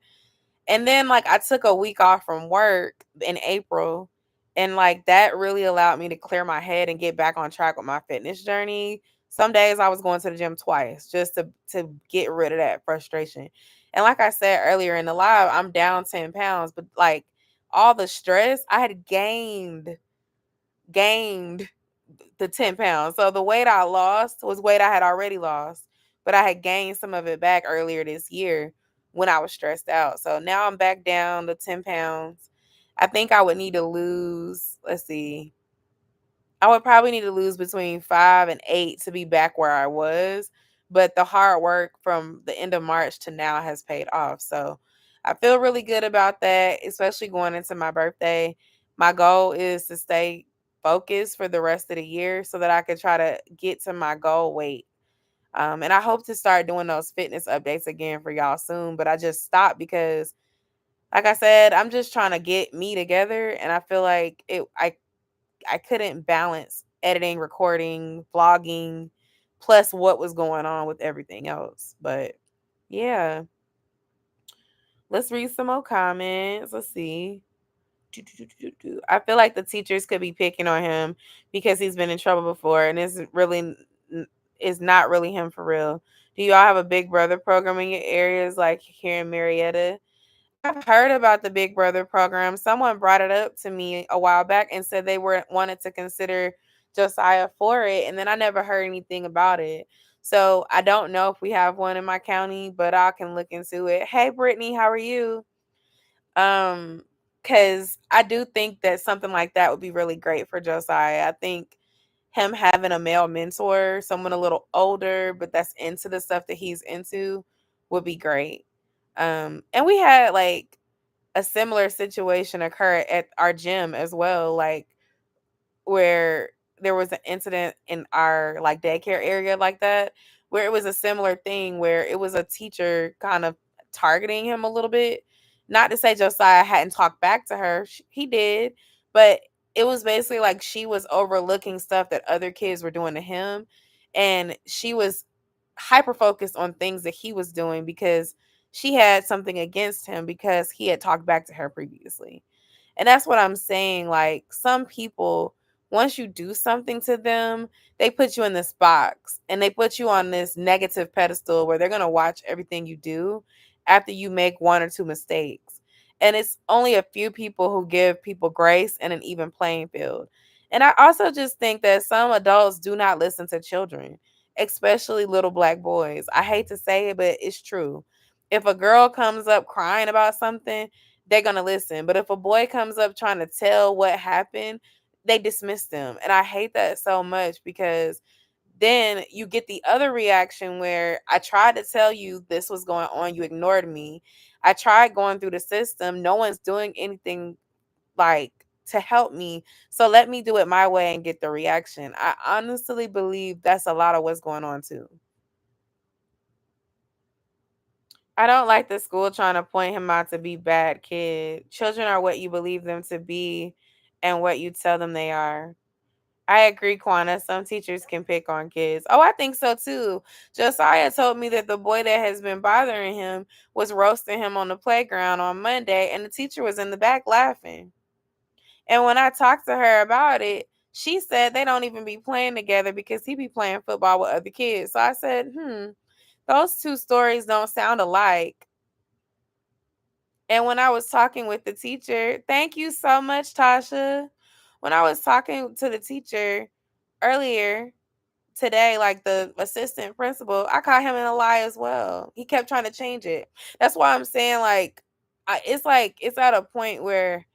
And then like I took a week off from work in April, and like that really allowed me to clear my head and get back on track with my fitness journey. Some days I was going to the gym twice just to get rid of that frustration. And like I said earlier in the live, I'm down 10 pounds, but like all the stress I had gained the 10 pounds. So the weight I lost was weight I had already lost, but I had gained some of it back earlier this year when I was stressed out. So now I'm back down to 10 pounds. I think I would need to lose, let's see, I would probably need to lose between 5 and 8 to be back where I was. But the hard work from the end of March to now has paid off. So I feel really good about that, especially going into my birthday. My goal is to stay focused for the rest of the year so that I could try to get to my goal weight. And I hope to start doing those fitness updates again for y'all soon. But I just stopped because, like I said, I'm just trying to get me together. And I feel like I couldn't balance editing, recording, vlogging, plus what was going on with everything else. But yeah, let's read some more comments. Let's see. I feel like the teachers could be picking on him because he's been in trouble before, and is not really him for real. Do y'all have a Big Brother program in your areas, like here in Marietta? I've heard about the Big Brother program. Someone brought it up to me a while back and said they were wanted to consider Josiah for it, and then I never heard anything about it. So I don't know if we have one in my county, but I can look into it. Hey, Brittany, how are you? Um, because I do think that something like that would be really great for Josiah. I think him having a male mentor, someone a little older, but that's into the stuff that he's into, would be great. And we had like a similar situation occur at our gym as well, like where there was an incident in our like daycare area like that, where it was a similar thing where it was a teacher kind of targeting him a little bit. Not to say Josiah hadn't talked back to her, he did, but it was basically like she was overlooking stuff that other kids were doing to him, and she was hyper focused on things that he was doing because she had something against him because he had talked back to her previously. And that's what I'm saying. Like, some people, once you do something to them, they put you in this box and they put you on this negative pedestal where they're going to watch everything you do after you make one or two mistakes. And it's only a few people who give people grace and an even playing field. And I also just think that some adults do not listen to children, especially little black boys. I hate to say it, but it's true. If a girl comes up crying about something, they're going to listen. But if a boy comes up trying to tell what happened, they dismiss them. And I hate that so much because then you get the other reaction where I tried to tell you this was going on, you ignored me. I tried going through the system, no one's doing anything like to help me. So let me do it my way and get the reaction. I honestly believe that's a lot of what's going on too. I don't like the school trying to point him out to be bad kid. Children are what you believe them to be and what you tell them they are. I agree, Quana. Some teachers can pick on kids. Oh, I think so too. Josiah told me that the boy that has been bothering him was roasting him on the playground on Monday, and the teacher was in the back laughing. And when I talked to her about it, she said they don't even be playing together because he be playing football with other kids. So I said, those two stories don't sound alike. And when I was talking with the teacher, thank you so much, Tasha. When I was talking to the teacher earlier today, like the assistant principal, I caught him in a lie as well. He kept trying to change it. That's why I'm saying like it's at a point where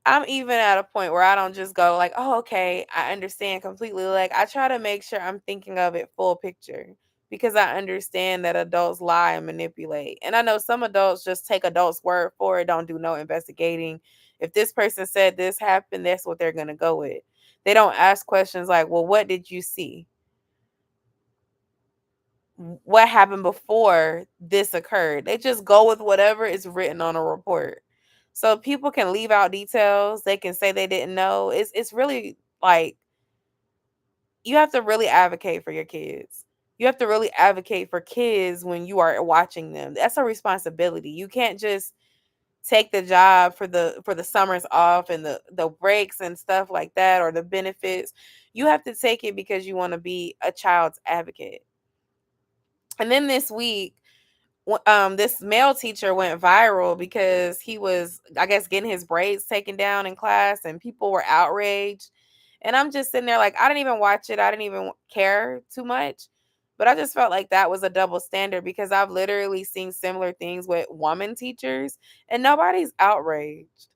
I'm even at a point where I don't just go like, "Oh, okay, I understand completely." Like I try to make sure I'm thinking of it full picture because I understand that adults lie and manipulate. And I know some adults just take adults' word for it, don't do no investigating. If this person said this happened, that's what they're going to go with. They don't ask questions like, "Well, what did you see? What happened before this occurred?" They just go with whatever is written on a report. So people can leave out details. They can say they didn't know. It's really like you have to really advocate for your kids. You have to really advocate for kids when you are watching them. That's a responsibility. You can't just take the job for the summers off and the breaks and stuff like that or the benefits. You have to take it because you want to be a child's advocate. And then this week, this male teacher went viral because he was, I guess, getting his braids taken down in class and people were outraged. And I'm just sitting there like, I didn't even watch it. I didn't even care too much. But I just felt like that was a double standard because I've literally seen similar things with woman teachers and nobody's outraged.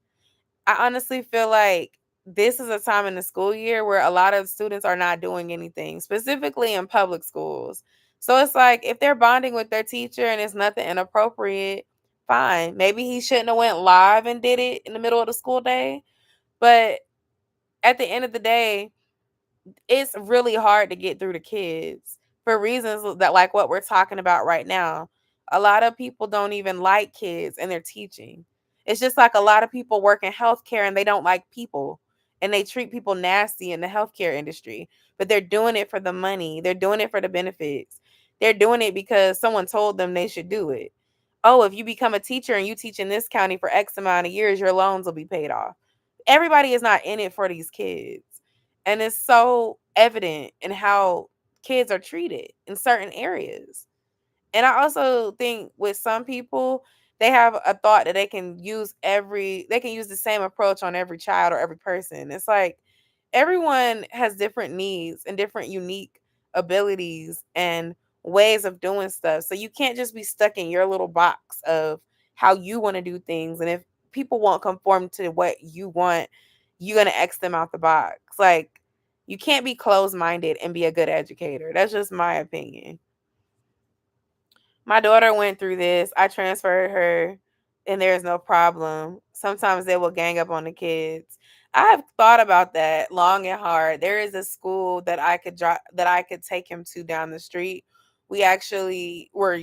I honestly feel like this is a time in the school year where a lot of students are not doing anything, specifically in public schools. So it's like if they're bonding with their teacher and it's nothing inappropriate, fine. Maybe he shouldn't have went live and did it in the middle of the school day. But at the end of the day, it's really hard to get through to kids for reasons that like what we're talking about right now. A lot of people don't even like kids and they're teaching. It's just like a lot of people work in healthcare and they don't like people and they treat people nasty in the healthcare industry, but they're doing it for the money. They're doing it for the benefits. They're doing it because someone told them they should do it. Oh, if you become a teacher and you teach in this county for X amount of years, your loans will be paid off. Everybody is not in it for these kids. And it's so evident in how kids are treated in certain areas. And I also think with some people, they have a thought that they can use the same approach on every child or every person. It's like everyone has different needs and different unique abilities and ways of doing stuff. So you can't just be stuck in your little box of how you want to do things. And if people won't conform to what you want, you're going to X them out the box. Like you can't be closed minded and be a good educator. That's just my opinion. My daughter went through this. I transferred her, and there's no problem. Sometimes they will gang up on the kids. I have thought about that long and hard. There is a school that I could take him to down the street. We actually were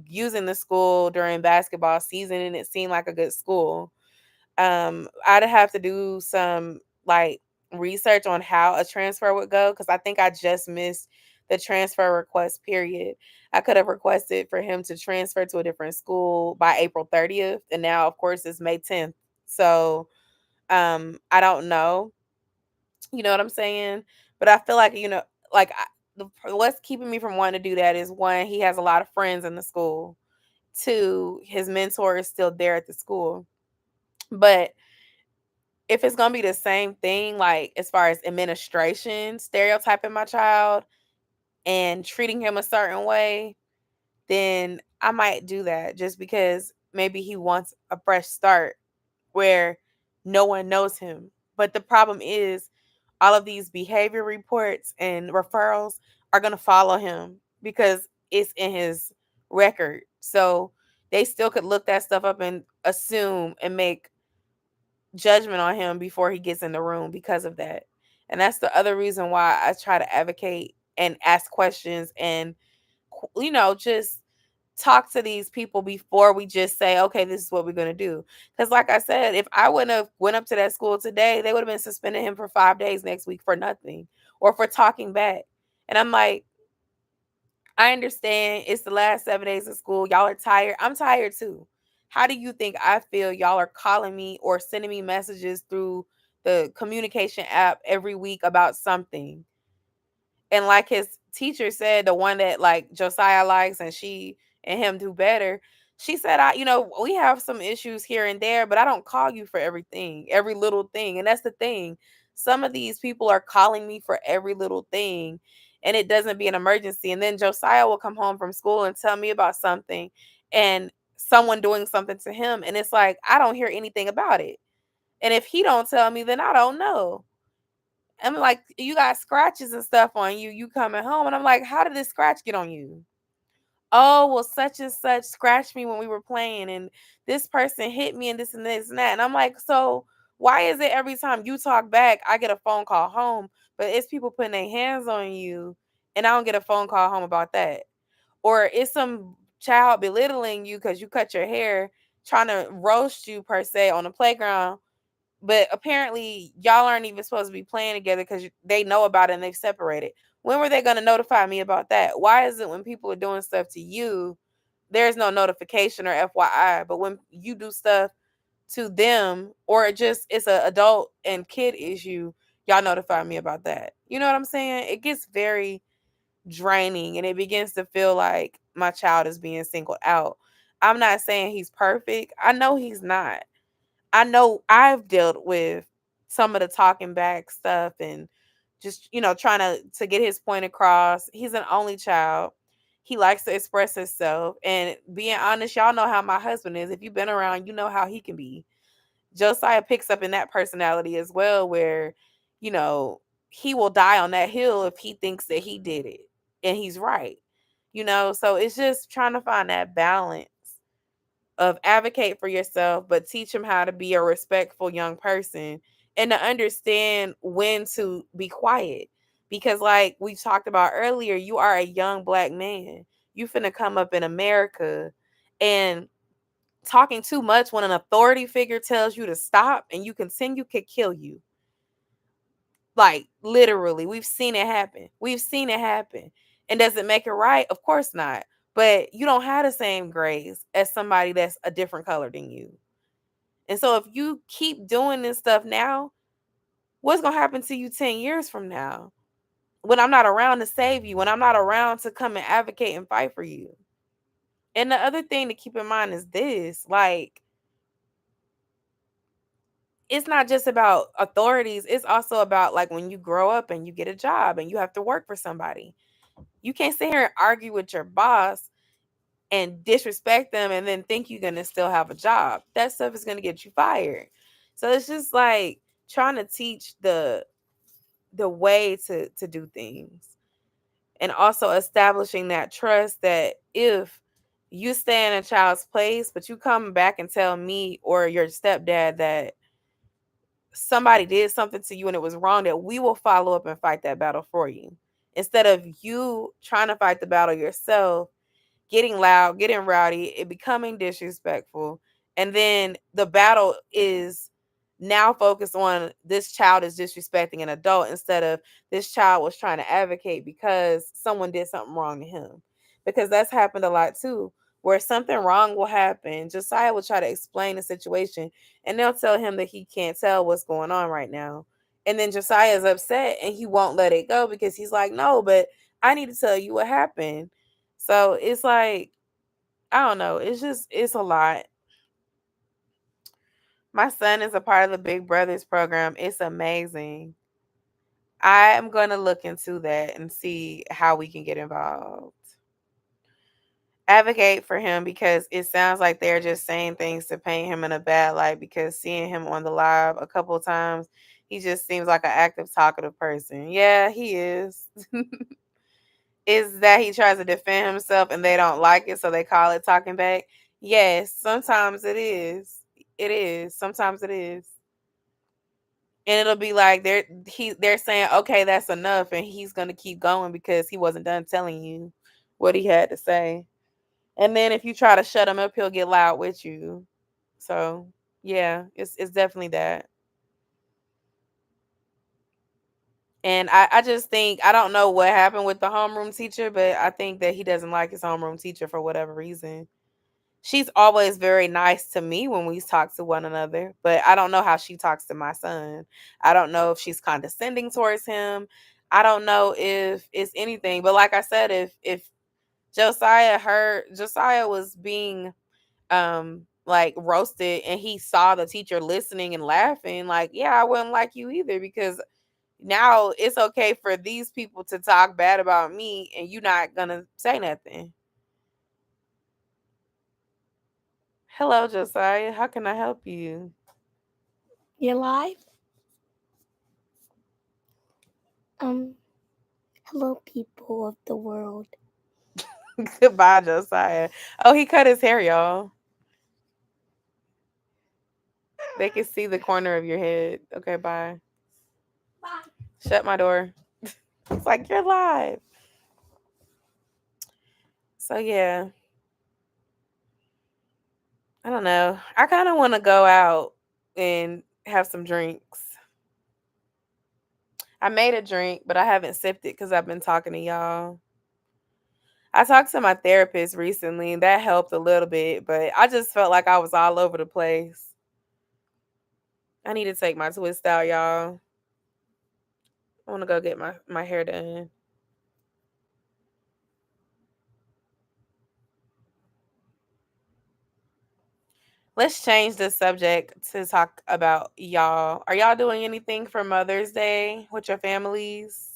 using the school during basketball season, and it seemed like a good school. I'd have to do some like research on how a transfer would go because I think I just missed the transfer request period. I could have requested for him to transfer to a different school by April 30th, and now of course it's May 10th. So I don't know. You know what I'm saying? But I feel like, what's keeping me from wanting to do that is one, he has a lot of friends in the school. Two, his mentor is still there at the school. But if it's gonna be the same thing, like as far as administration stereotyping my child and treating him a certain way, then I might do that just because maybe he wants a fresh start where no one knows him. But the problem is all of these behavior reports and referrals are going to follow him because it's in his record. So they still could look that stuff up and assume and make judgment on him before he gets in the room because of that. And that's the other reason why I try to advocate and ask questions and, just talk to these people before we just say, okay, this is what we're going to do. Because like I said, if I wouldn't have went up to that school today, they would have been suspending him for 5 days next week for nothing or for talking back. And I'm like, I understand it's the last 7 days of school. Y'all are tired. I'm tired too. How do you think I feel? Y'all are calling me or sending me messages through the communication app every week about something. And like his teacher said, the one that like Josiah likes and she and him do better, she said, we have some issues here and there, but I don't call you for everything, every little thing. And that's the thing. Some of these people are calling me for every little thing and it doesn't be an emergency. And then Josiah will come home from school and tell me about something and someone doing something to him. And it's like, I don't hear anything about it. And if he don't tell me, then I don't know. I'm like, you got scratches and stuff on you. You coming home. And I'm like, how did this scratch get on you? Oh, well, such and such scratched me when we were playing. And this person hit me and this and this and that. And I'm like, so why is it every time you talk back, I get a phone call home, but it's people putting their hands on you and I don't get a phone call home about that? Or it's some child belittling you because you cut your hair, trying to roast you per se on the playground, but apparently, y'all aren't even supposed to be playing together because they know about it and they've separated. When were they going to notify me about that? Why is it when people are doing stuff to you, there's no notification or FYI? But when you do stuff to them or just it's an adult and kid issue, y'all notify me about that. You know what I'm saying? It gets very draining and it begins to feel like my child is being singled out. I'm not saying he's perfect. I know he's not. I know I've dealt with some of the talking back stuff and just, trying to get his point across. He's an only child. He likes to express himself. And being honest, y'all know how my husband is. If you've been around, you know how he can be. Josiah picks up in that personality as well, where, you know, he will die on that hill if he thinks that he did it. And he's right. So it's just trying to find that balance of advocate for yourself, but teach them how to be a respectful young person and to understand when to be quiet. Because, like we talked about earlier, you are a young black man. You finna come up in America and talking too much when an authority figure tells you to stop and you continue could kill you. Like, literally, we've seen it happen. We've seen it happen. And does it make it right? Of course not. But you don't have the same grades as somebody that's a different color than you. And so if you keep doing this stuff now, what's going to happen to you 10 years from now? When I'm not around to save you, when I'm not around to come and advocate and fight for you. And the other thing to keep in mind is this, like, it's not just about authorities. It's also about like when you grow up and you get a job and you have to work for somebody. You can't sit here and argue with your boss and disrespect them and then think you're going to still have a job. That stuff is going to get you fired. So it's just like trying to teach the way to do things and also establishing that trust that if you stay in a child's place, but you come back and tell me or your stepdad that somebody did something to you and it was wrong, that we will follow up and fight that battle for you. Instead of you trying to fight the battle yourself, getting loud, getting rowdy, it becoming disrespectful. And then the battle is now focused on this child is disrespecting an adult instead of this child was trying to advocate because someone did something wrong to him. Because that's happened a lot too, where something wrong will happen. Josiah will try to explain the situation and they'll tell him that he can't tell what's going on right now. And then Josiah is upset and he won't let it go because he's like, no, but I need to tell you what happened. So it's like, I don't know. It's a lot. My son is a part of the Big Brothers program. It's amazing. I am going to look into that and see how we can get involved. advocate for him because it sounds like they're just saying things to paint him in a bad light because seeing him on the live a couple of times, he just seems like an active, talkative person. Yeah, he is. Is that he tries to defend himself and they don't like it, so they call it talking back? Yes, sometimes it is. It is. Sometimes it is. And it'll be like they're saying, okay, that's enough, and he's gonna keep going because he wasn't done telling you what he had to say. And then if you try to shut him up, he'll get loud with you. So yeah, it's definitely that. And I just think I don't know what happened with the homeroom teacher, but I think that he doesn't like his homeroom teacher for whatever reason. She's always very nice to me when we talk to one another, but I don't know how she talks to my son. I don't know if she's condescending towards him. I don't know if it's anything. But like I said, if Josiah was being like roasted and he saw the teacher listening and laughing, like, yeah, I wouldn't like you either because now it's okay for these people to talk bad about me and you not gonna say nothing. Hello, Josiah. How can I help you? You're live? Um, hello, people of the world. Goodbye, Josiah. Oh, he cut his hair, y'all. They can see the corner of your head. Okay, bye. Bye. Shut my door. It's like you're live. So yeah, I don't know. I kind of want to go out and have some drinks. I made a drink, but I haven't sipped it because I've been talking to y'all. I talked to my therapist recently, and that helped a little bit, but I just felt like I was all over the place. I need to take my twist out, y'all. I want to go get my hair done. Let's change the subject to talk about y'all. Are y'all doing anything for Mother's Day with your families?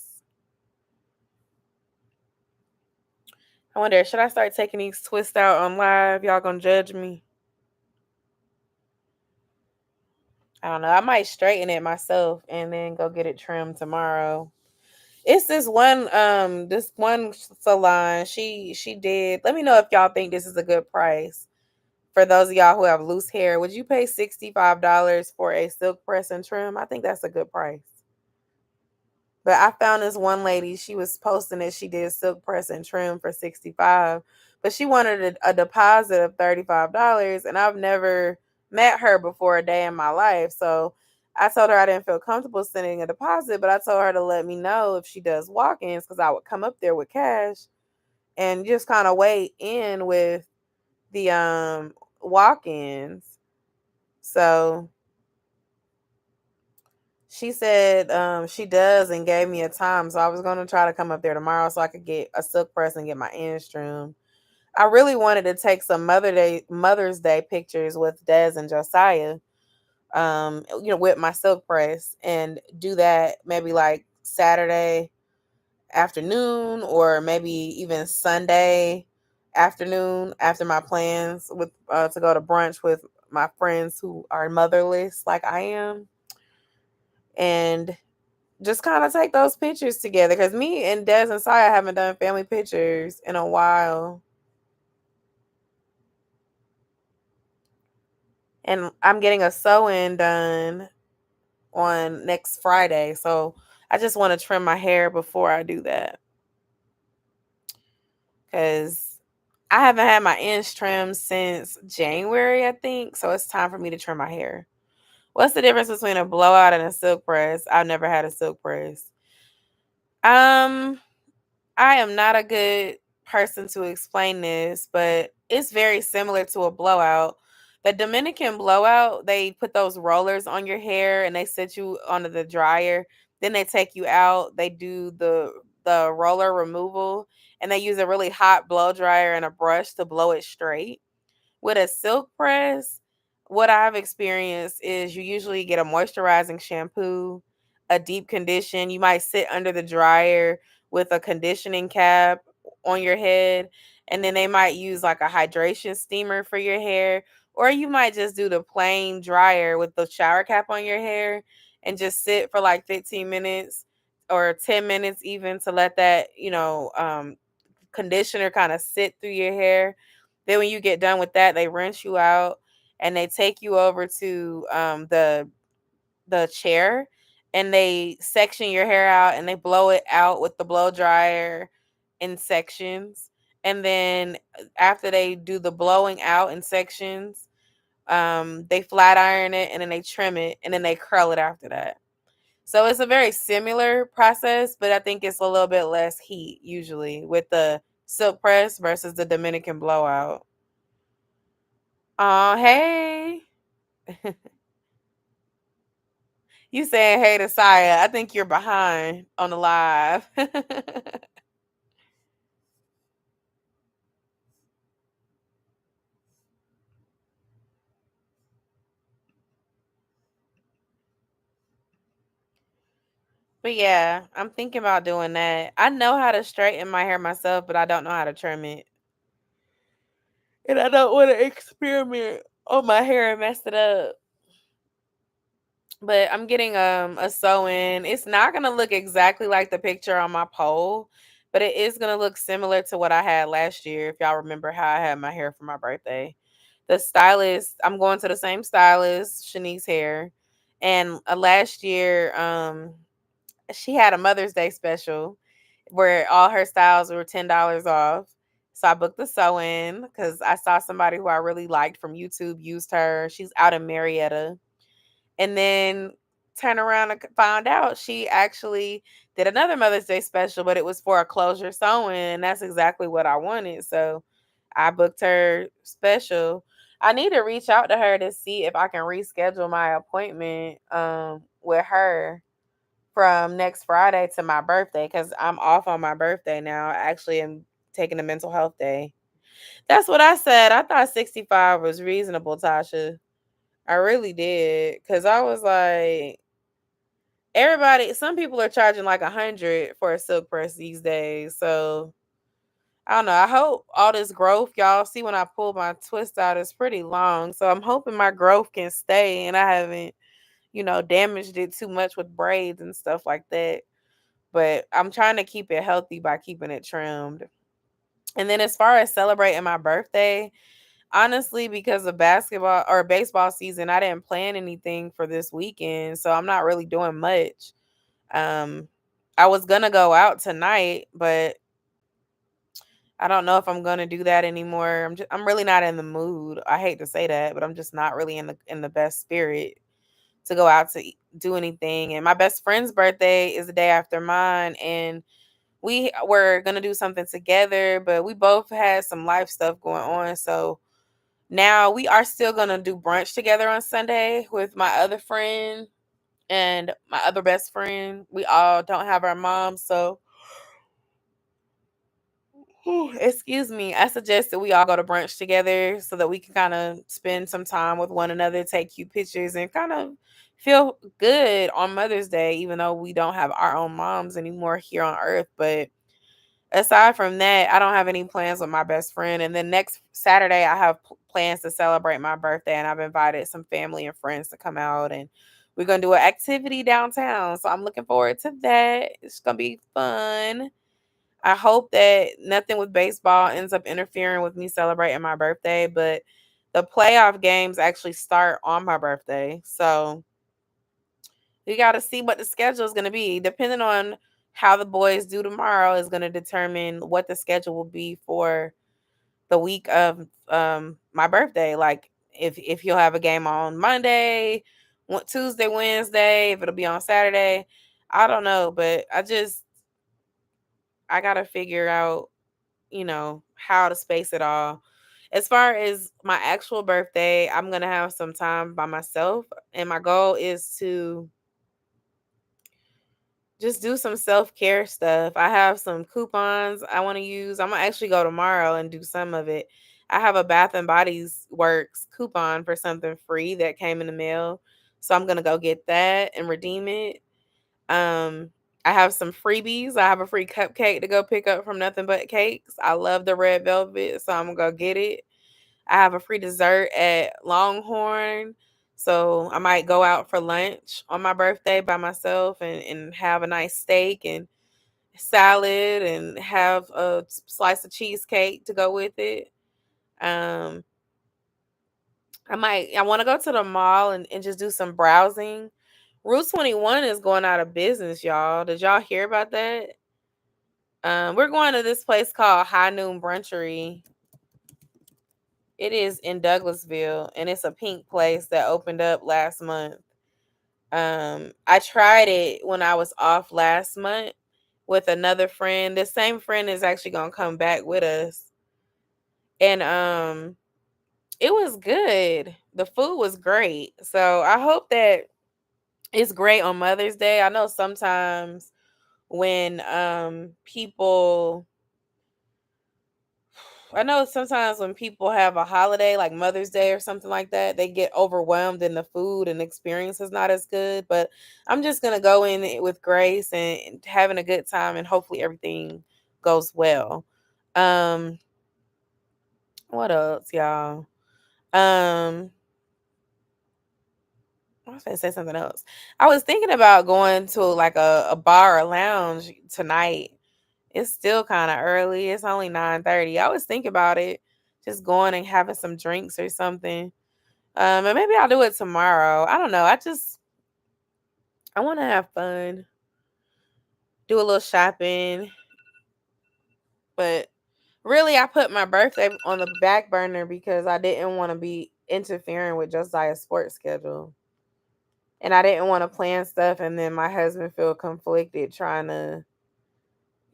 I wonder, should I start taking these twists out on live? Y'all gonna judge me? I don't know. I might straighten it myself and then go get it trimmed tomorrow. It's this one salon. She did. Let me know if y'all think this is a good price. For those of y'all who have loose hair, would you pay $65 for a silk press and trim? I think that's a good price. But I found this one lady, she was posting that she did silk press and trim for 65, but she wanted a deposit of $35 and I've never met her before a day in my life. So I told her I didn't feel comfortable sending a deposit, but I told her to let me know if she does walk-ins cuz I would come up there with cash and just kind of wait in with the walk-ins. So she said she does and gave me a time. So I was going to try to come up there tomorrow so I could get a silk press and get my ends trimmed. I really wanted to take some Mother's Day pictures with Des and Josiah, with my silk press and do that maybe like Saturday afternoon or maybe even Sunday afternoon after my plans with to go to brunch with my friends who are motherless like I am. And just kind of take those pictures together because me and Des and Saya haven't done family pictures in a while. And I'm getting a sew-in done on next Friday. So I just want to trim my hair before I do that. Because I haven't had my ends trimmed since January, I think. So it's time for me to trim my hair. What's the difference between a blowout and a silk press? I've never had a silk press. Um, I am not a good person to explain this, but it's very similar to a blowout. The Dominican blowout, they put those rollers on your hair and they set you under the dryer. Then they take you out. They do the roller removal and they use a really hot blow dryer and a brush to blow it straight. With a silk press, what I've experienced is you usually get a moisturizing shampoo, a deep condition. You might sit under the dryer with a conditioning cap on your head, and then they might use like a hydration steamer for your hair, or you might just do the plain dryer with the shower cap on your hair and just sit for like 15 minutes or 10 minutes even to let that, conditioner kind of sit through your hair. Then when you get done with that, they rinse you out and they take you over to the chair and they section your hair out and they blow it out with the blow dryer in sections. And then after they do the blowing out in sections, they flat iron it and then they trim it and then they curl it after that. So it's a very similar process, but I think it's a little bit less heat usually with the silk press versus the Dominican blowout. Oh, hey. You saying hey to Saya. I think you're behind on the live. But yeah, I'm thinking about doing that. I know how to straighten my hair myself, but I don't know how to trim it. And I don't want to experiment on my hair and mess it up. But I'm getting a sew-in. It's not gonna look exactly like the picture on my poll, but it is gonna look similar to what I had last year. If y'all remember how I had my hair for my birthday, the stylist, I'm going to the same stylist, Shanice's hair, and last year, she had a Mother's Day special where all her styles were $10 off. So I booked the sew-in because I saw somebody who I really liked from YouTube used her. She's out in Marietta. And then turn around and found out she actually did another Mother's Day special, but it was for a closure sewing, and that's exactly what I wanted. So I booked her special. I need to reach out to her to see if I can reschedule my appointment with her from next Friday to my birthday because I'm off on my birthday now. I actually am taking a mental health day. That's what I said. I thought 65 was reasonable, Tasha. I really did, cause I was like, some people are charging like 100 for a silk press these days. So I don't know. I hope all this growth, y'all see when I pull my twist out, it's pretty long. So I'm hoping my growth can stay and I haven't, damaged it too much with braids and stuff like that. But I'm trying to keep it healthy by keeping it trimmed. And then as far as celebrating my birthday, honestly, because of basketball or baseball season, I didn't plan anything for this weekend, so I'm not really doing much. Um, I was gonna go out tonight, but I don't know if I'm gonna do that anymore. I'm really not in the mood. I hate to say that, but I'm just not really in the best spirit to go out to do anything. And my best friend's birthday is the day after mine, and we were gonna do something together, but we both had some life stuff going on, so now we are still going to do brunch together on Sunday with my other friend and my other best friend. We all don't have our moms, so excuse me. I suggest that we all go to brunch together so that we can kind of spend some time with one another, take cute pictures, and kind of feel good on Mother's Day, even though we don't have our own moms anymore here on Earth. But aside from that, I don't have any plans with my best friend. And then next Saturday, I have plans to celebrate my birthday, and I've invited some family and friends to come out, and we're gonna do an activity downtown. So I'm looking forward to that. It's gonna be fun. I hope that nothing with baseball ends up interfering with me celebrating my birthday, but the playoff games actually start on my birthday. So we got to see what the schedule is going to be. Depending on how the boys do tomorrow is going to determine what the schedule will be for the week of my birthday. Like if you'll have a game on Monday, Tuesday, Wednesday, if it'll be on Saturday, I don't know, but I got to figure out, how to space it all. As far as my actual birthday, I'm going to have some time by myself, and my goal is to just do some self-care stuff. I have some coupons I want to use. I'm going to actually go tomorrow and do some of it. I have a Bath and Bodies Works coupon for something free that came in the mail. So I'm going to go get that and redeem it. Um I have some freebies. I have a free cupcake to go pick up from Nothing But Cakes. I love the red velvet, so I'm going to go get it. I have a free dessert at Longhorn. So I might go out for lunch on my birthday by myself and have a nice steak and salad and have a slice of cheesecake to go with it. I want to go to the mall and just do some browsing. Route 21 is going out of business, y'all. Did y'all hear about that? We're going to this place called High Noon Brunchery. It is in Douglasville, and it's a pink place that opened up last month. I tried it when I was off last month with another friend. The same friend is actually gonna come back with us, and it was good. The food was great, so I hope that it's great on Mother's Day. I know sometimes when people have a holiday like Mother's Day or something like that, they get overwhelmed in the food and the experience is not as good. But I'm just going to go in it with grace and having a good time, and hopefully everything goes well. What else, y'all? I was going to say something else. I was thinking about going to like a bar or lounge tonight. It's still kind of early. It's only 9:30. I was thinking about it, just going and having some drinks or something. And maybe I'll do it tomorrow. I don't know. I want to have fun, do a little shopping. But really, I put my birthday on the back burner because I didn't want to be interfering with Josiah's sports schedule. And I didn't want to plan stuff and then my husband feel conflicted trying to,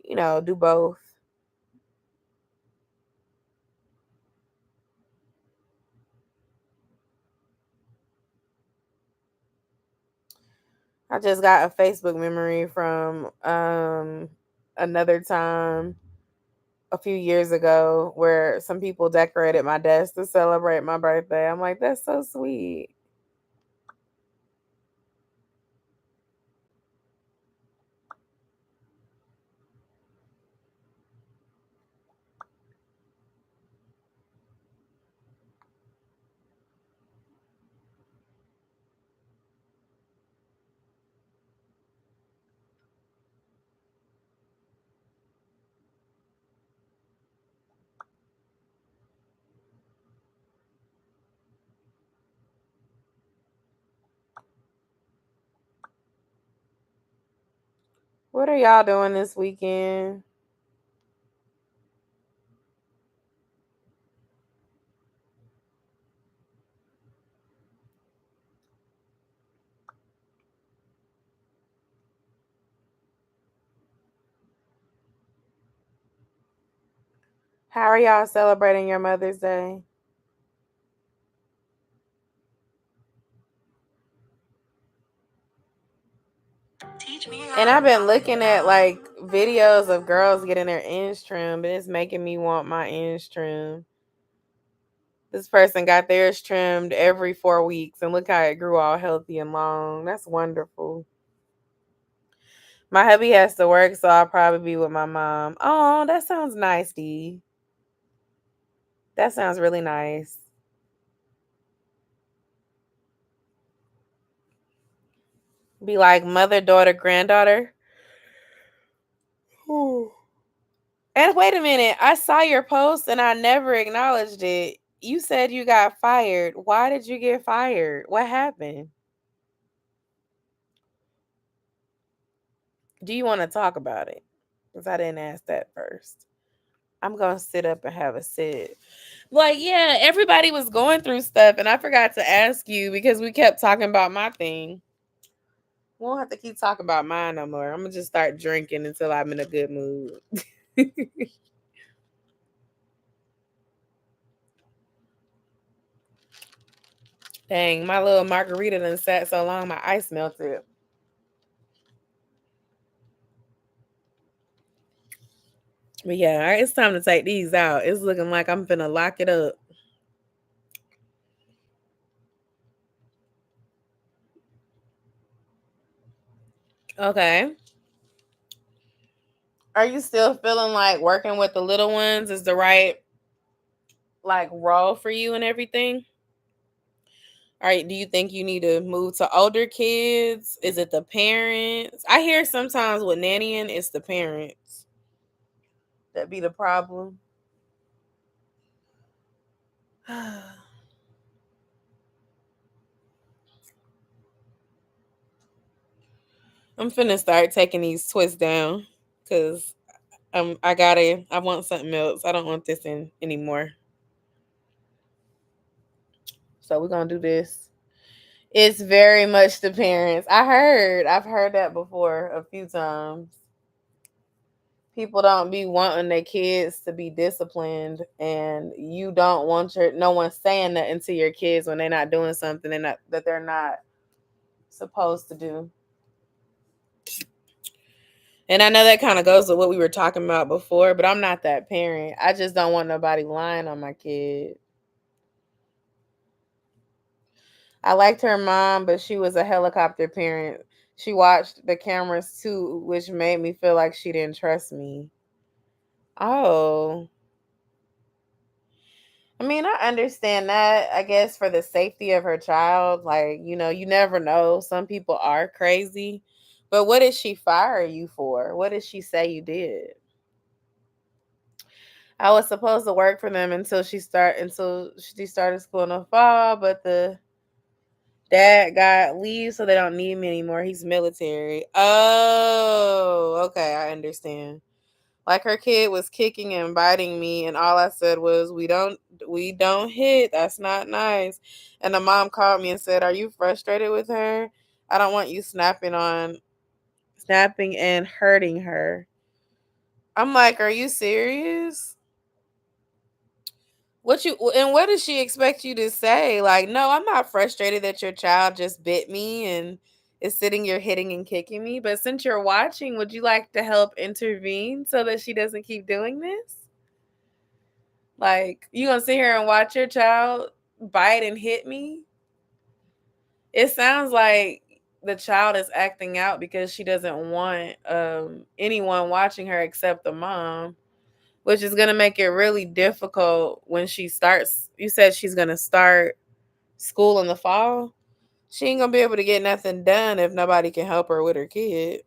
do both. I just got a Facebook memory from another time a few years ago where some people decorated my desk to celebrate my birthday. I'm like, that's so sweet. What are y'all doing this weekend? How are y'all celebrating your Mother's Day? And I've been looking at like videos of girls getting their ends trimmed, and it's making me want my ends trimmed. This person got theirs trimmed every 4 weeks, and look how it grew all healthy and long. That's wonderful. My hubby has to work, so I'll probably be with my mom. Oh, that sounds nice, Dee. That sounds really nice. Be like mother, daughter, granddaughter. Ooh. And wait a minute, I saw your post and I never acknowledged it. You said you got fired. Why did you get fired? What happened? Do you want to talk about it? Because I didn't ask that first. I'm going to sit up and have a sit. Like, yeah, everybody was going through stuff and I forgot to ask you because we kept talking about my thing. We won't have to keep talking about mine no more. I'm going to just start drinking until I'm in a good mood. Dang, my little margarita done sat so long, my ice melted. But yeah, it's time to take these out. It's looking like I'm finna lock it up. Okay. Are you still feeling like working with the little ones is the right like role for you and everything? All right, do you think you need to move to older kids? Is it the parents? I hear sometimes with nannying, it's the parents that be the problem. I'm finna start taking these twists down because I want something else. I don't want this in anymore. So we're gonna do this. It's very much the parents. I've heard that before a few times. People don't be wanting their kids to be disciplined, and you don't want no one saying nothing to your kids when they're not doing something that they're not supposed to do. And I know that kind of goes with what we were talking about before, but I'm not that parent. I just don't want nobody lying on my kid. I liked her mom, but she was a helicopter parent. She watched the cameras too, which made me feel like she didn't trust me. Oh. I mean, I understand that, I guess, for the safety of her child. Like, you never know. Some people are crazy. But what did she fire you for? What did she say you did? I was supposed to work for them until she started school in the fall, but the dad got leave, so they don't need me anymore. He's military. Oh, okay, I understand. Like her kid was kicking and biting me, and all I said was, "We don't hit. That's not nice." And the mom called me and said, "Are you frustrated with her? I don't want you snapping and hurting her." I'm like, "Are you serious? What does she expect you to say? Like, no, I'm not frustrated that your child just bit me and is sitting here hitting and kicking me. But since you're watching, would you like to help intervene so that she doesn't keep doing this? Like, you gonna sit here and watch your child bite and hit me?" It sounds like the child is acting out because she doesn't want anyone watching her except the mom, which is going to make it really difficult when she starts. You said she's going to start school in the fall. She ain't going to be able to get nothing done if nobody can help her with her kid.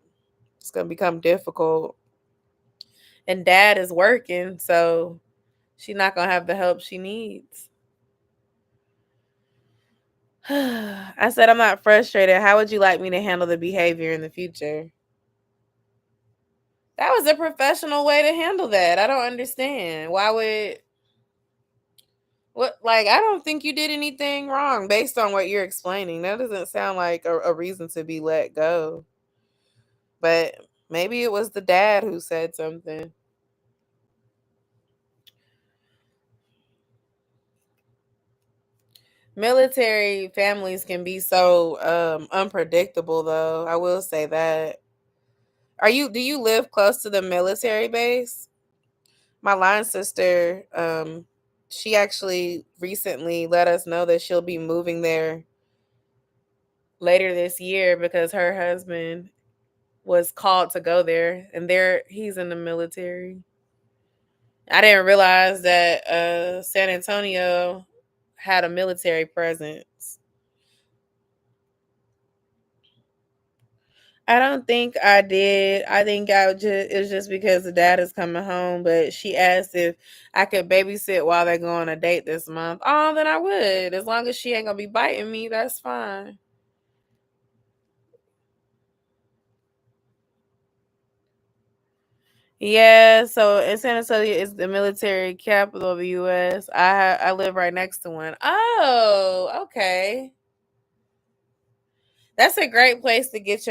It's going to become difficult. And dad is working, so she's not going to have the help she needs. I said, "I'm not frustrated. How would you like me to handle the behavior in the future?" That was a professional way to handle that. I don't understand. Why would I don't think you did anything wrong based on what you're explaining. That doesn't sound like a reason to be let go. But maybe it was the dad who said something. Military families can be so unpredictable though. I will say that. Do you live close to the military base? My line sister, she actually recently let us know that she'll be moving there later this year because her husband was called to go there, and he's in the military. I didn't realize that San Antonio had a military presence. I don't think I did. I think it's just because the dad is coming home, but she asked if I could babysit while they go on a date this month. Oh, then I would. As long as she ain't gonna be biting me, that's fine. Yeah, so in San Antonio is the military capital of the U.S. I live right next to one. Oh, okay. That's a great place to get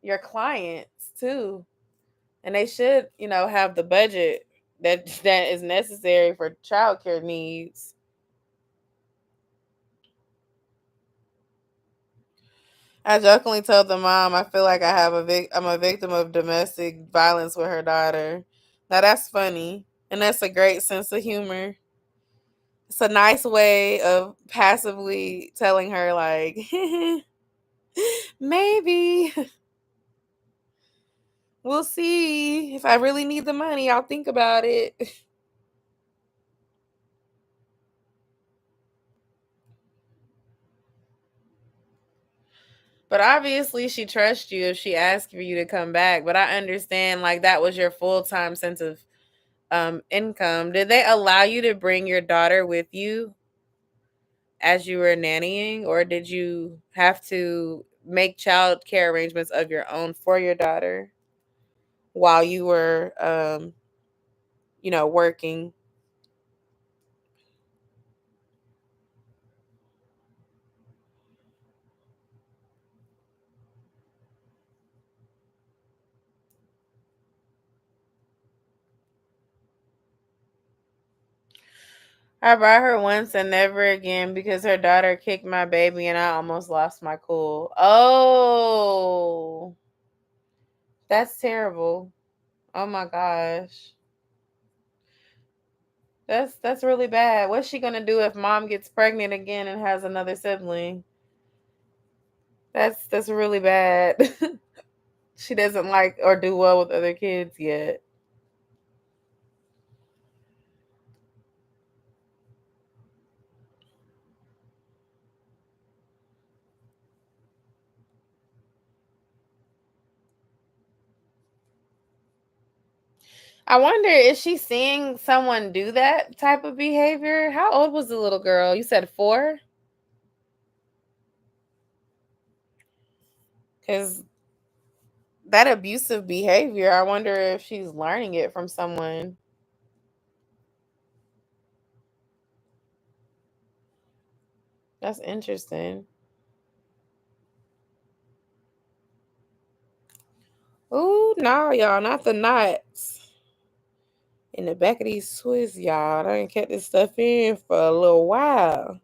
your clients too. And they should, have the budget that is necessary for childcare needs. I jokingly told the mom, I feel like I'm a victim of domestic violence with her daughter. Now that's funny, and that's a great sense of humor. It's a nice way of passively telling her like, maybe. We'll see. If I really need the money, I'll think about it. But obviously she trusts you if she asks for you to come back. But I understand like that was your full-time sense of income. Did they allow you to bring your daughter with you as you were nannying, or did you have to make child care arrangements of your own for your daughter while you were working? I brought her once and never again because her daughter kicked my baby and I almost lost my cool. Oh, that's terrible. Oh my gosh. That's really bad. What's she gonna do if mom gets pregnant again and has another sibling? That's really bad. She doesn't like or do well with other kids yet. I wonder, is she seeing someone do that type of behavior? How old was the little girl? You said 4? Because that abusive behavior, I wonder if she's learning it from someone. That's interesting. Ooh, no, y'all, not the knots in the back of these Swiss, y'all. I ain't kept this stuff in for a little while.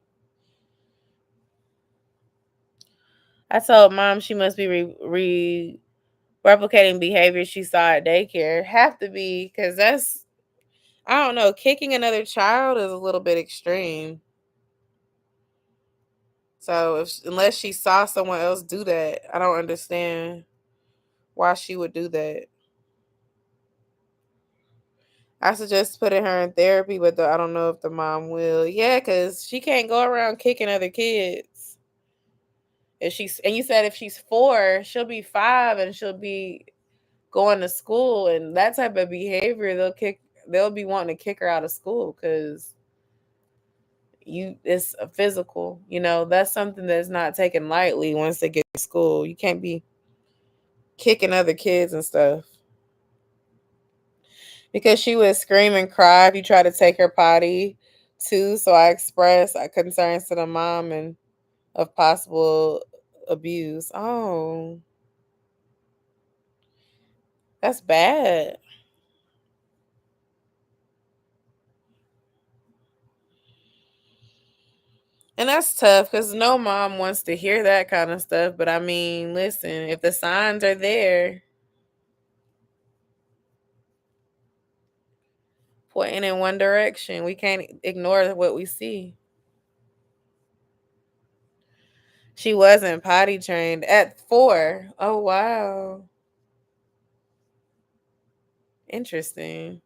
I told mom she must be replicating behavior she saw at daycare. Have to be, because that's, I don't know, kicking another child is a little bit extreme. So unless she saw someone else do that, I don't understand why she would do that. I suggest putting her in therapy, but I don't know if the mom will. Yeah, because she can't go around kicking other kids. And you said if she's 4, she'll be 5 and she'll be going to school, and that type of behavior, they'll be wanting to kick her out of school because it's a physical. That's something that's not taken lightly once they get to school. You can't be kicking other kids and stuff. Because she would scream and cry if you try to take her potty too. So I expressed concerns to the mom and of possible abuse. Oh, that's bad. And that's tough because no mom wants to hear that kind of stuff. But I mean, listen, if the signs are there, pointing in one direction, we can't ignore what we see. She wasn't potty trained at 4. Oh, wow. Interesting.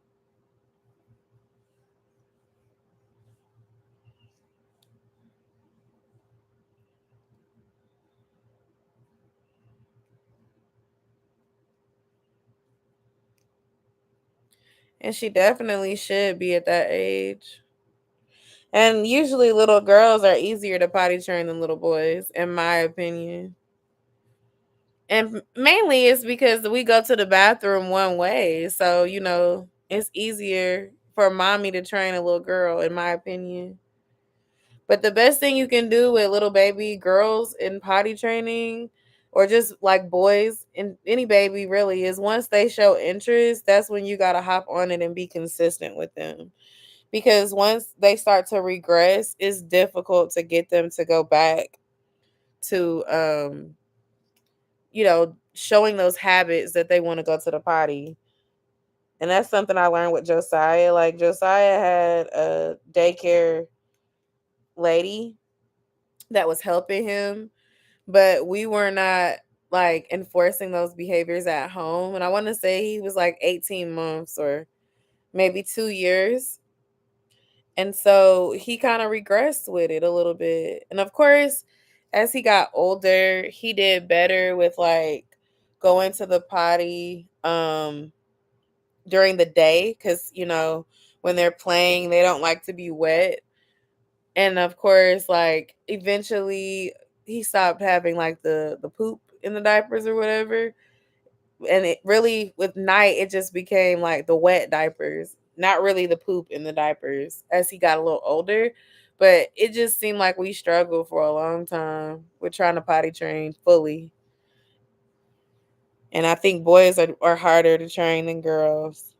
And she definitely should be at that age. And usually little girls are easier to potty train than little boys, in my opinion. And mainly it's because we go to the bathroom one way. So, it's easier for mommy to train a little girl, in my opinion. But the best thing you can do with little baby girls in potty training, or just like boys and any baby really, is once they show interest, that's when you got to hop on it and be consistent with them. Because once they start to regress, it's difficult to get them to go back to showing those habits that they want to go to the potty. And that's something I learned with Josiah. Like, Josiah had a daycare lady that was helping him, but we were not like enforcing those behaviors at home. And I want to say he was like 18 months or maybe 2 years. And so he kind of regressed with it a little bit. And of course, as he got older, he did better with like going to the potty during the day, cuz when they're playing, they don't like to be wet. And of course, like eventually he stopped having like the poop in the diapers or whatever. And it really, with night, it just became like the wet diapers, not really the poop in the diapers as he got a little older. But it just seemed like we struggled for a long time with trying to potty train fully. And I think boys are harder to train than girls.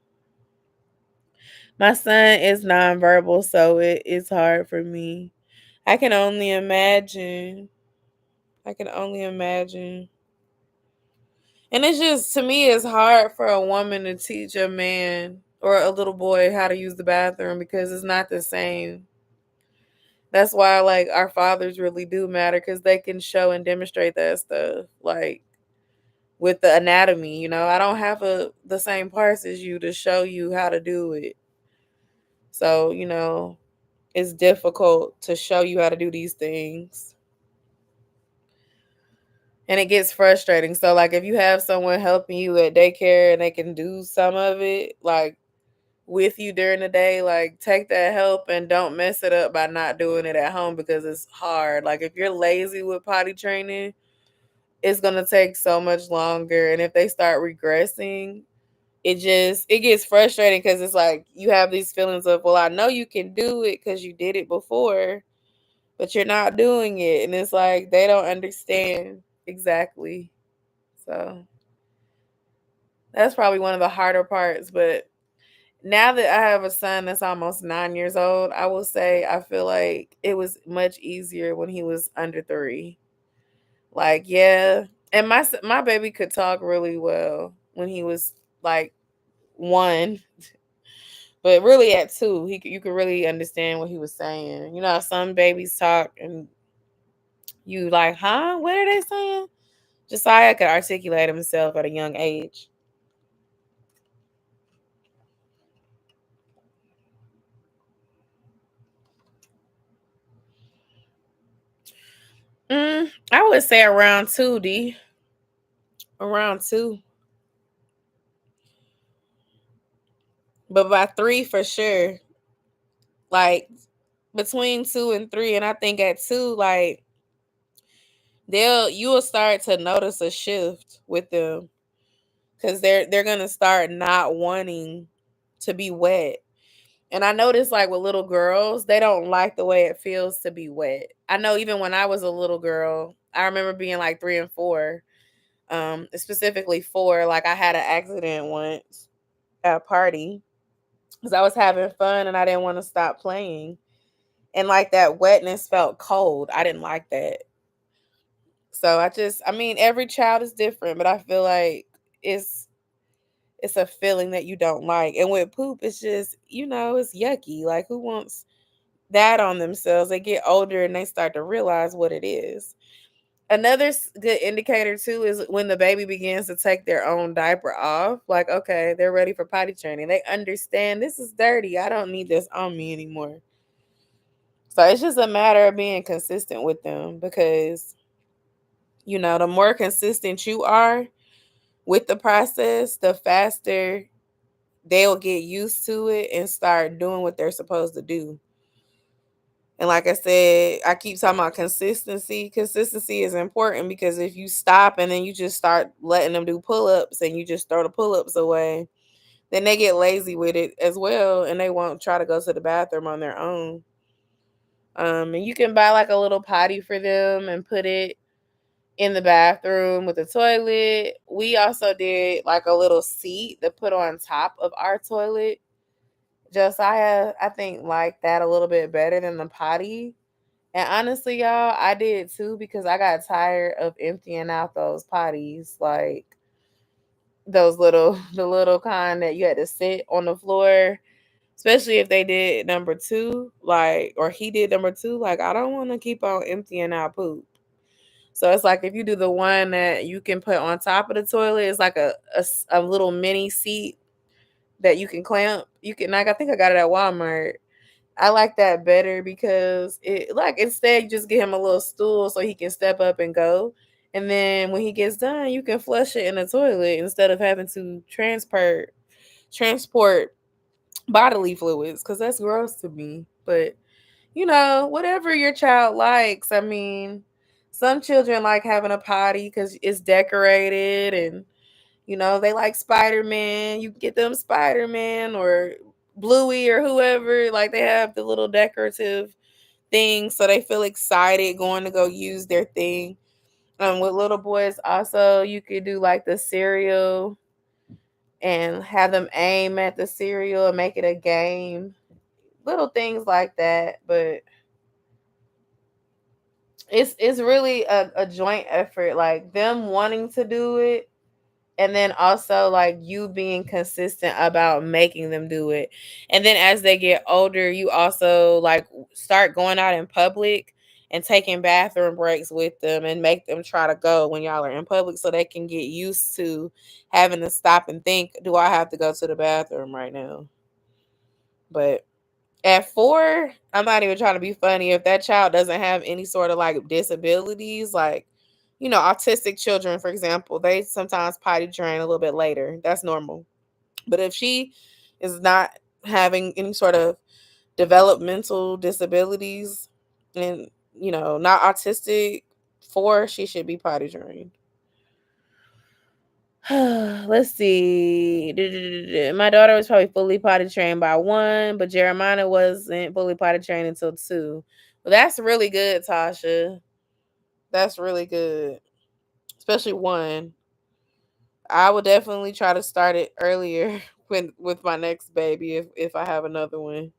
My son is nonverbal, so it's hard for me. I can only imagine. I can only imagine. And it's just, to me, it's hard for a woman to teach a man or a little boy how to use the bathroom because it's not the same. That's why, like, our fathers really do matter because they can show and demonstrate that stuff. Like, with the anatomy, I don't have the same parts as you to show you how to do it. So, it's difficult to show you how to do these things. And it gets frustrating. So, like, if you have someone helping you at daycare and they can do some of it, like, with you during the day, like, take that help and don't mess it up by not doing it at home because it's hard. Like, if you're lazy with potty training, it's going to take so much longer. And if they start regressing, it gets frustrating because it's like you have these feelings of, well, I know you can do it because you did it before, but you're not doing it. And it's like they don't understand exactly. So that's probably one of the harder parts. But now that I have a son that's almost 9 years old, I will say I feel like it was much easier when he was under 3. Like, yeah. And my baby could talk really well when he was like 1. But really at 2, you could really understand what he was saying. You know how some babies talk and you like, huh? What are they saying? Josiah could articulate himself at a young age. I would say around 2, D. Around 2. But by 3 for sure. Like between 2 and 3. And I think at 2, like you will start to notice a shift with them. Because they're gonna start not wanting to be wet. And I noticed like with little girls, they don't like the way it feels to be wet. I know even when I was a little girl, I remember being like 3 and 4. Specifically 4. Like I had an accident once at a party because I was having fun and I didn't want to stop playing. And like that wetness felt cold. I didn't like that. So I mean, every child is different, but I feel like it's it's a feeling that you don't like. And with poop, it's just, it's yucky. Like who wants that on themselves? They get older and they start to realize what it is. Another good indicator too is when the baby begins to take their own diaper off. Like, okay, they're ready for potty training. They understand this is dirty. I don't need this on me anymore. So it's just a matter of being consistent with them because, the more consistent you are with the process, the faster they'll get used to it and start doing what they're supposed to do. And like I said, I keep talking about consistency. Consistency is important because if you stop and then you just start letting them do pull-ups and you just throw the pull-ups away, then they get lazy with it as well and they won't try to go to the bathroom on their own. And you can buy like a little potty for them and put it in the bathroom with the toilet. We also did like a little seat to put on top of our toilet. Josiah, I think, liked that a little bit better than the potty. And honestly, y'all, I did too because I got tired of emptying out those potties, like the little kind that you had to sit on the floor, especially if they did number 2, like, or he did number 2. Like, I don't want to keep on emptying out poop. So it's like if you do the one that you can put on top of the toilet, it's like a little mini seat that you can clamp. You can, like, I think I got it at Walmart. I like that better because it, like, instead you just get him a little stool so he can step up and go. And then when he gets done, you can flush it in the toilet instead of having to transport bodily fluids, because that's gross to me. But whatever your child likes. I mean, some children like having a potty because it's decorated, and they like Spider-Man. You get them Spider-Man or Bluey or whoever. Like, they have the little decorative things, so they feel excited going to go use their thing. With little boys, also, you could do like the cereal and have them aim at the cereal and make it a game. Little things like that, but it's really a joint effort, like them wanting to do it, and then also like you being consistent about making them do it. And then as they get older, you also like start going out in public and taking bathroom breaks with them and make them try to go when y'all are in public so they can get used to having to stop and think, do I have to go to the bathroom right now? But at 4, I'm not even trying to be funny. If that child doesn't have any sort of like disabilities, like, autistic children, for example, they sometimes potty train a little bit later. That's normal. But if she is not having any sort of developmental disabilities and, not autistic, 4, she should be potty trained. Let's see. My daughter was probably fully potty trained by 1, but Jeremiah wasn't fully potty trained until 2. Well, that's really good, Tasha. That's really good. Especially 1. I would definitely try to start it earlier with my next baby if I have another one.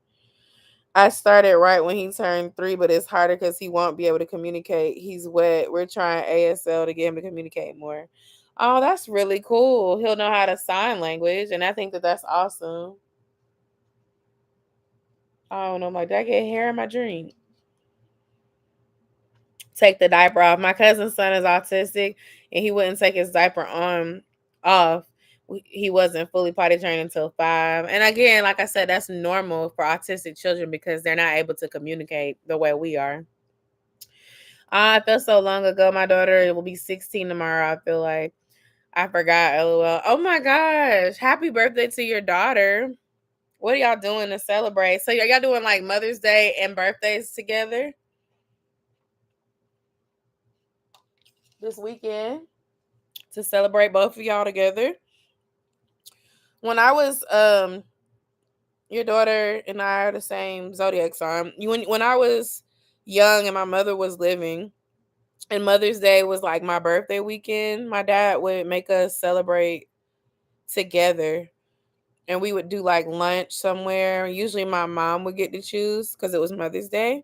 I started right when he turned 3, but it's harder because he won't be able to communicate. He's wet. We're trying ASL to get him to communicate more. Oh, that's really cool. He'll know how to sign language, and I think that that's awesome. I don't know, like, did I get hair in my dream? Take the diaper off. My cousin's son is autistic, and he wouldn't take his diaper on off. He wasn't fully potty trained until 5. And again, like I said, that's normal for autistic children because they're not able to communicate the way we are. I felt so long ago. My daughter will be 16 tomorrow. I feel like I forgot. LOL. Oh my gosh. Happy birthday to your daughter. What are y'all doing to celebrate? So y'all doing like Mother's Day and birthdays together this weekend to celebrate both of y'all together? When I was your daughter and I are the same zodiac sign. When I was young and my mother was living, and Mother's Day was like my birthday weekend, my dad would make us celebrate together. And we would do like lunch somewhere. Usually my mom would get to choose because it was Mother's Day.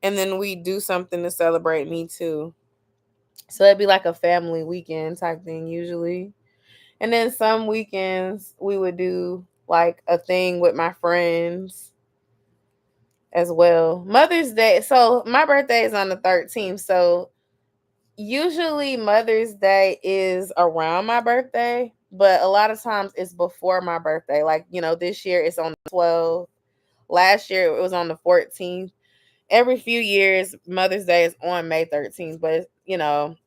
And then we do something to celebrate me too. So it'd be like a family weekend type thing usually. And then some weekends we would do like a thing with my friends as well. Mother's Day. So my birthday is on the 13th. So usually Mother's Day is around my birthday, but a lot of times it's before my birthday. Like, this year it's on the 12th. Last year it was on the 14th. Every few years Mother's Day is on May 13th, but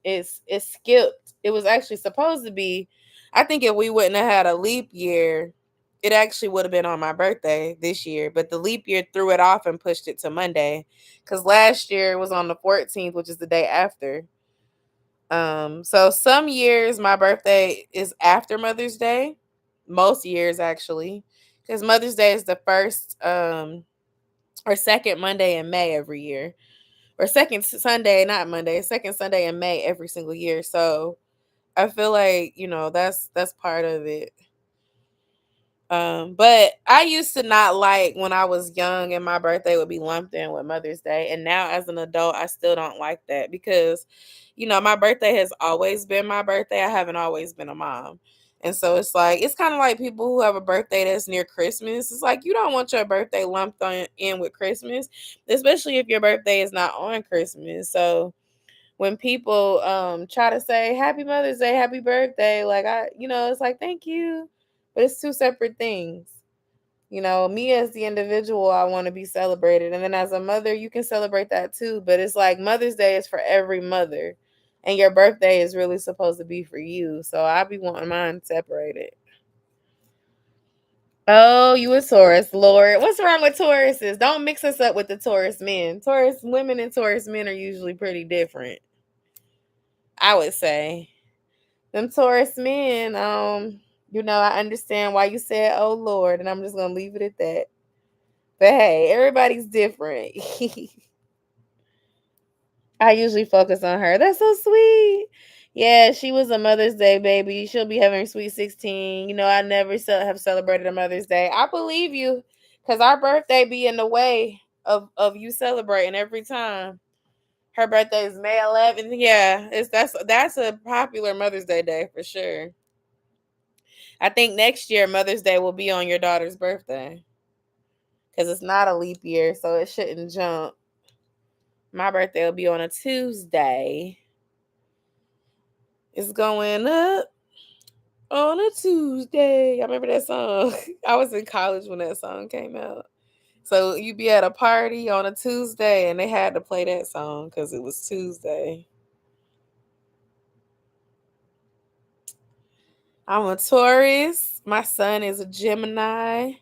it's skipped. It was actually supposed to be, I think if we wouldn't have had a leap year, it actually would have been on my birthday this year, but the leap year threw it off and pushed it to Monday because last year it was on the 14th, which is the day after. So some years my birthday is after Mother's Day. Most years actually. Because Mother's Day is the first or second Monday in May every year. Or second Sunday, not Monday, second Sunday in May every single year. So I feel like, that's part of it. But I used to not like when I was young and my birthday would be lumped in with Mother's Day. And now as an adult, I still don't like that because, my birthday has always been my birthday. I haven't always been a mom. And so it's like, it's kind of like people who have a birthday that's near Christmas. It's like, you don't want your birthday lumped in with Christmas, especially if your birthday is not on Christmas. So when people try to say Happy Mother's Day, Happy Birthday, like it's like thank you, but it's two separate things. Me as the individual, I want to be celebrated, and then as a mother, you can celebrate that too. But it's like Mother's Day is for every mother, and your birthday is really supposed to be for you. So I be wanting mine separated. Oh, you a Taurus, Lord. What's wrong with Tauruses? Don't mix us up with the Taurus men. Taurus women and Taurus men are usually pretty different, I would say. Them Taurus men, I understand why you said, oh, Lord, and I'm just going to leave it at that. But hey, everybody's different. I usually focus on her. That's so sweet. Yeah, she was a Mother's Day baby. She'll be having her sweet 16. I never have celebrated a Mother's Day. I believe you, because our birthday be in the way of you celebrating every time. Her birthday is May 11th. Yeah, that's a popular Mother's Day for sure. I think next year Mother's Day will be on your daughter's birthday, because it's not a leap year, so it shouldn't jump. My birthday will be on a Tuesday. It's going up on a Tuesday. I remember that song. I was in college when that song came out. So you'd be at a party on a Tuesday, and they had to play that song because it was Tuesday. I'm a Taurus. My son is a Gemini,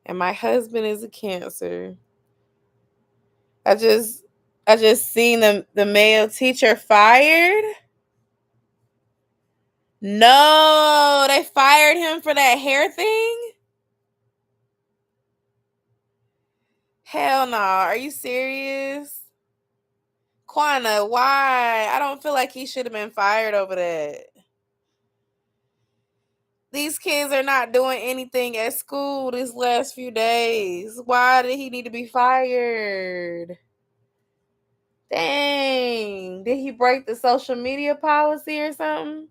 and my husband is a Cancer. I just seen the male teacher fired. No, they fired him for that hair thing? Hell no. Are you serious? Quana, why? I don't feel like he should have been fired over that. These kids are not doing anything at school these last few days. Why did he need to be fired? Dang. Did he break the social media policy or something?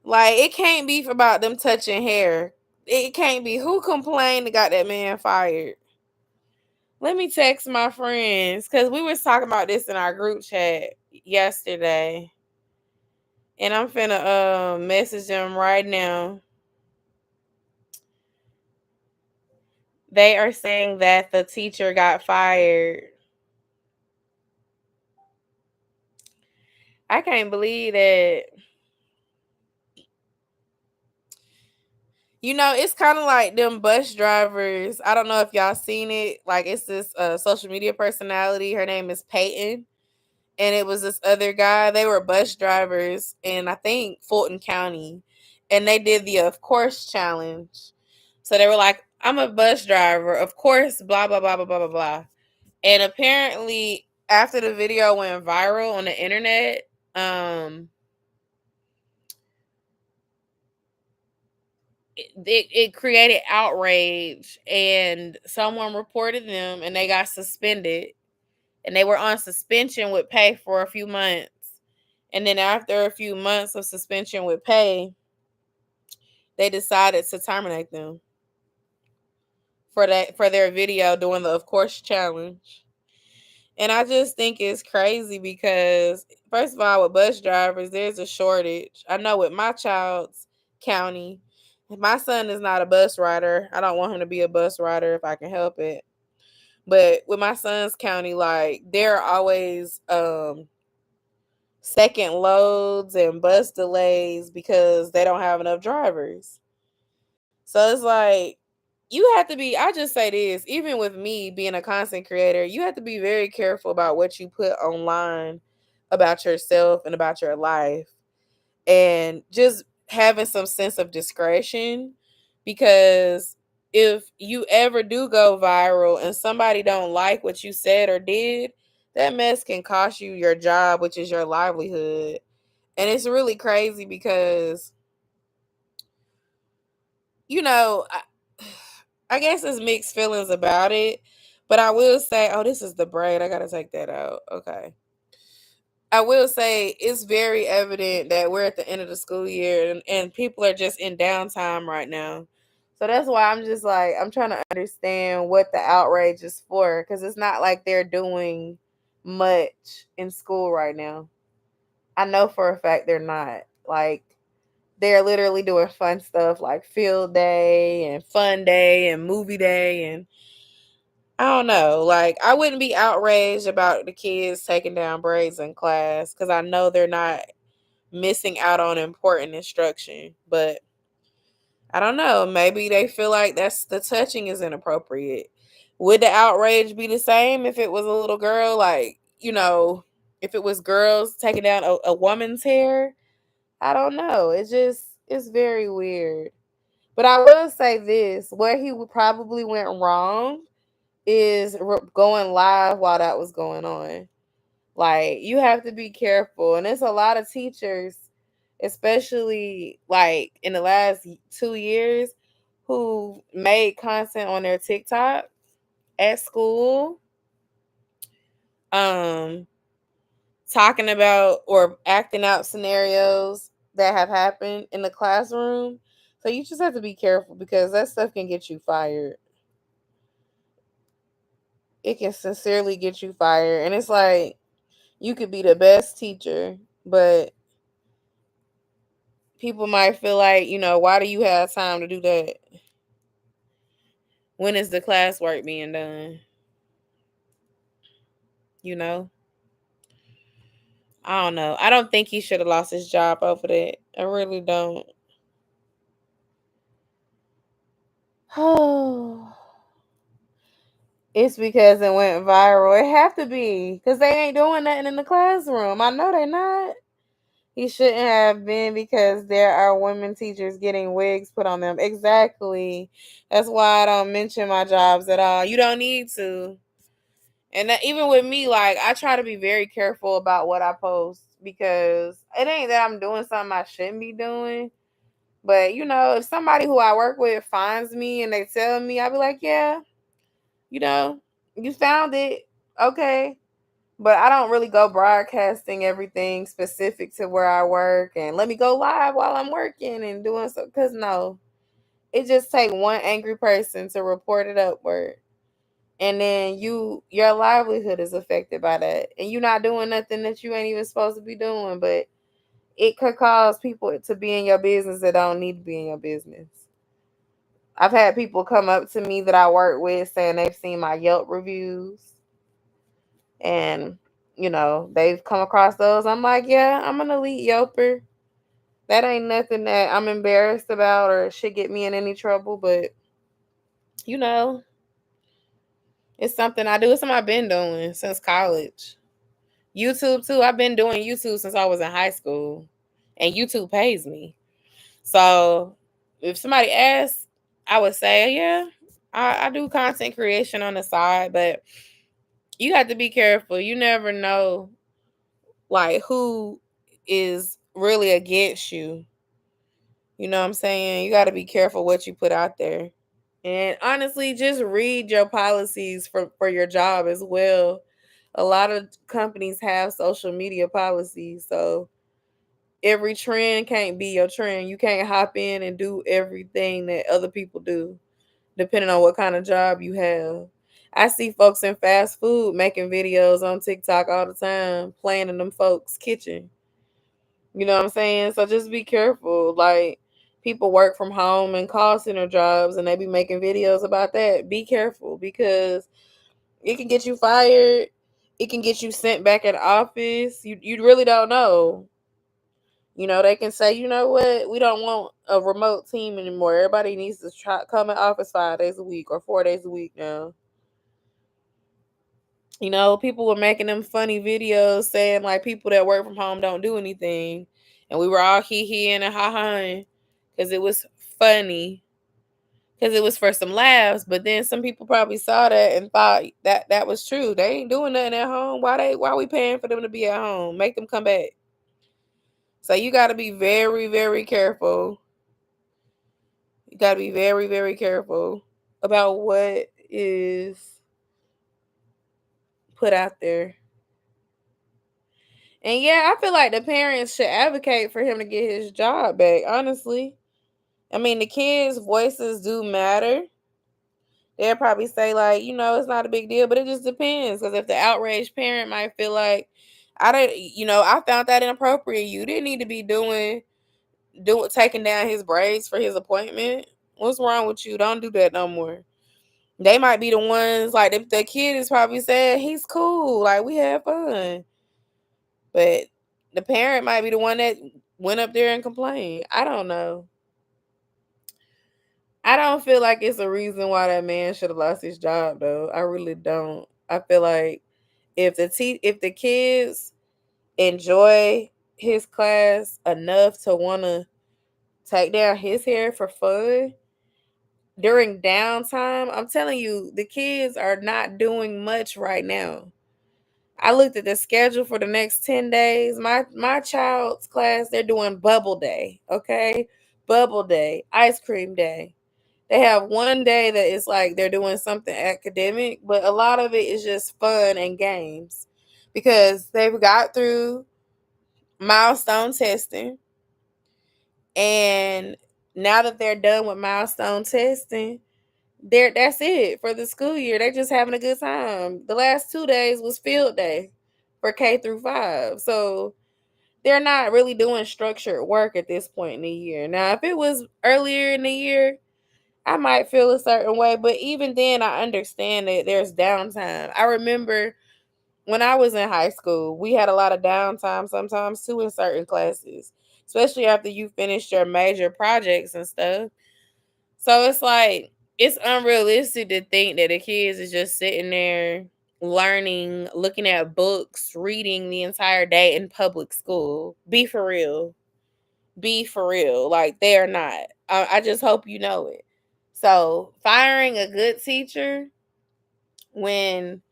Like, it can't be about them touching hair. It can't be. Who complained and got that man fired? Let me text my friends, because we was talking about this in our group chat yesterday. And I'm finna message them right now. They are saying that the teacher got fired. I can't believe that. It's kind of like them bus drivers. I don't know if y'all seen it. Like, it's this social media personality. Her name is Peyton. And it was this other guy. They were bus drivers in, I think, Fulton County. And they did the Of Course challenge. So they were like, I'm a bus driver. Of course, blah, blah, blah, blah, blah, blah, blah. And apparently, after the video went viral on the internet, it created outrage, and someone reported them, and they got suspended, and they were on suspension with pay for a few months. And then after a few months of suspension with pay, they decided to terminate them for their video doing the Of Course challenge. And I just think it's crazy because, first of all, with bus drivers, there's a shortage. I know with my child's county, my son is not a bus rider. I don't want him to be a bus rider if I can help it. But with my son's county, like, there are always second loads and bus delays because they don't have enough drivers. So it's like, you have to be, I just say this, even with me being a content creator, you have to be very careful about what you put online about yourself and about your life, and just having some sense of discretion, because if you ever do go viral and somebody don't like what you said or did, that mess can cost you your job, which is your livelihood. And it's really crazy because, I guess it's mixed feelings about it, but I will say, oh, this is the braid. I got to take that out. Okay. I will say it's very evident that we're at the end of the school year, and people are just in downtime right now. So that's why I'm just like, I'm trying to understand what the outrage is for, because it's not like they're doing much in school right now. I know for a fact they're not. Like, they're literally doing fun stuff like field day and fun day and movie day. And I don't know. Like, I wouldn't be outraged about the kids taking down braids in class because I know they're not missing out on important instruction. But I don't know. Maybe they feel like the touching is inappropriate. Would the outrage be the same if it was a little girl? Like, if it was girls taking down a woman's hair? I don't know. It's very weird. But I will say this: where he probably went wrong is going live while that was going on. Like, you have to be careful, and there's a lot of teachers, especially like in the last 2 years, who made content on their TikTok at school, talking about or acting out scenarios that have happened in the classroom. So you just have to be careful because that stuff can get you fired. It can sincerely get you fired. And it's like, you could be the best teacher, but people might feel like, why do you have time to do that? When is the classwork being done? I don't know. I don't think he should have lost his job over that. I really don't. Oh, it's because it went viral. It have to be because they ain't doing nothing in the classroom. I know they're not. He shouldn't have been because there are women teachers getting wigs put on them. Exactly. That's why I don't mention my jobs at all. You don't need to. And even with me, like, I try to be very careful about what I post because it ain't that I'm doing something I shouldn't be doing. But, if somebody who I work with finds me and they tell me, I'll be like, yeah, you found it. Okay. But I don't really go broadcasting everything specific to where I work and let me go live while I'm working and doing so. Because no, it just take one angry person to report it upward. And then your livelihood is affected by that. And you're not doing nothing that you ain't even supposed to be doing. But it could cause people to be in your business that don't need to be in your business. I've had people come up to me that I work with saying they've seen my Yelp reviews. And, they've come across those. I'm like, yeah, I'm an elite Yelper. That ain't nothing that I'm embarrassed about or should get me in any trouble. But, it's something I do. It's something I've been doing since college. YouTube, too. I've been doing YouTube since I was in high school. And YouTube pays me. So, if somebody asks, I would say, yeah, I do content creation on the side. But you have to be careful. You never know, like, who is really against you. You know what I'm saying? You got to be careful what you put out there. And honestly, just read your policies for your job as well. A lot of companies have social media policies. So every trend can't be your trend. You can't hop in and do everything that other people do, depending on what kind of job you have. I see folks in fast food making videos on TikTok all the time, playing in them folks' kitchen. You know what I'm saying? So just be careful. Like, people work from home and call center jobs and they be making videos about that. Be careful because it can get you fired. It can get you sent back at office. You really don't know. They can say, you know what? We don't want a remote team anymore. Everybody needs to come in office 5 days a week or 4 days a week now. People were making them funny videos saying like people that work from home don't do anything. And we were all hee and ha-haing because it was funny. Because it was for some laughs. But then some people probably saw that and thought that was true. They ain't doing nothing at home. Why are we paying for them to be at home? Make them come back. So you got to be very, very careful. You got to be very, very careful about what is put out there. And yeah, I feel like the parents should advocate for him to get his job back, honestly. I mean, the kids' voices do matter. they'll probably say like, it's not a big deal, but it just depends. Because if the outraged parent might feel like, I found that inappropriate. You didn't need to be taking down his braids for his appointment. What's wrong with you? Don't do that no more. They might be the ones, like, if the kid is probably saying he's cool, like, we had fun. But the parent might be the one that went up there and complained. I don't know. I don't feel like it's a reason why that man should have lost his job, though. I really don't. I feel like if the kids enjoy his class enough to want to take down his hair for fun during downtime, I'm telling you, the kids are not doing much right now. I looked at the schedule for the next 10 days. My child's class, they're doing bubble day, okay? Bubble day, ice cream day. They have one day that is like they're doing something academic, but a lot of it is just fun and games because they've got through milestone testing. And now that they're done with milestone testing, that's it for the school year. They're just having a good time. The last 2 days was field day for K through 5. So they're not really doing structured work at this point in the year. Now, if it was earlier in the year, I might feel a certain way, but even then I understand that there's downtime. I remember when I was in high school, we had a lot of downtime sometimes too in certain classes, especially after you finished your major projects and stuff. So it's like, it's unrealistic to think that the kids is just sitting there learning, looking at books, reading the entire day in public school. Be for real. Be for real. Like, they are not. I just hope you know it. So firing a good teacher when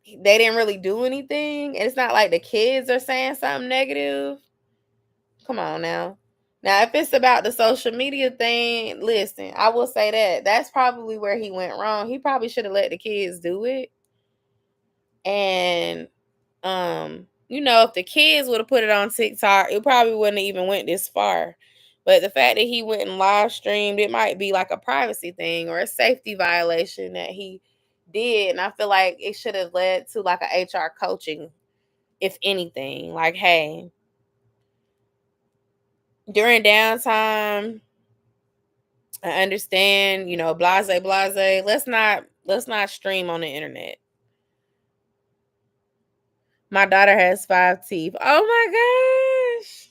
they didn't really do anything, and it's not like the kids are saying something negative. Come on now. Now, if it's about the social media thing, listen, I will say that that's probably where he went wrong. He probably should have let the kids do it. And if the kids would have put it on TikTok, it probably wouldn't have even went this far. But the fact that he went and live streamed, it might be like a privacy thing or a safety violation that he did. And I feel like it should have led to like a HR coaching, if anything. Like, hey, during downtime, I understand, blase, blase. Let's not stream on the internet. My daughter has 5 teeth. Oh my gosh.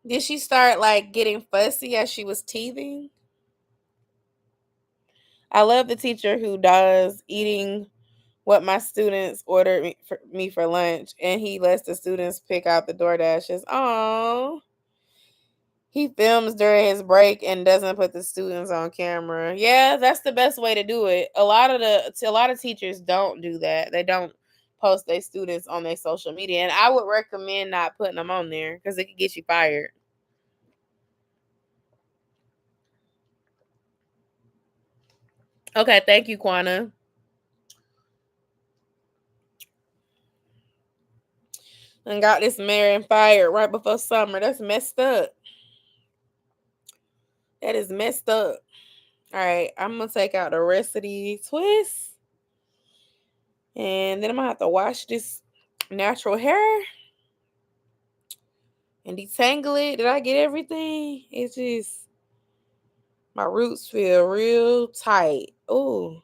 Did she start like getting fussy as she was teething? I love the teacher who does eating what my students ordered me for lunch, and he lets the students pick out the DoorDashes. Oh, he films during his break and doesn't put the students on camera. Yeah, that's the best way to do it. A lot of teachers don't do that. They don't post their students on their social media, and I would recommend not putting them on there because it could get you fired. Okay, thank you, Quana. And got this man fired right before summer. That's messed up. That is messed up. All right, I'm gonna take out the rest of these twists, and then I'm gonna have to wash this natural hair and detangle it. Did I get everything? It's just my roots feel real tight. Ooh.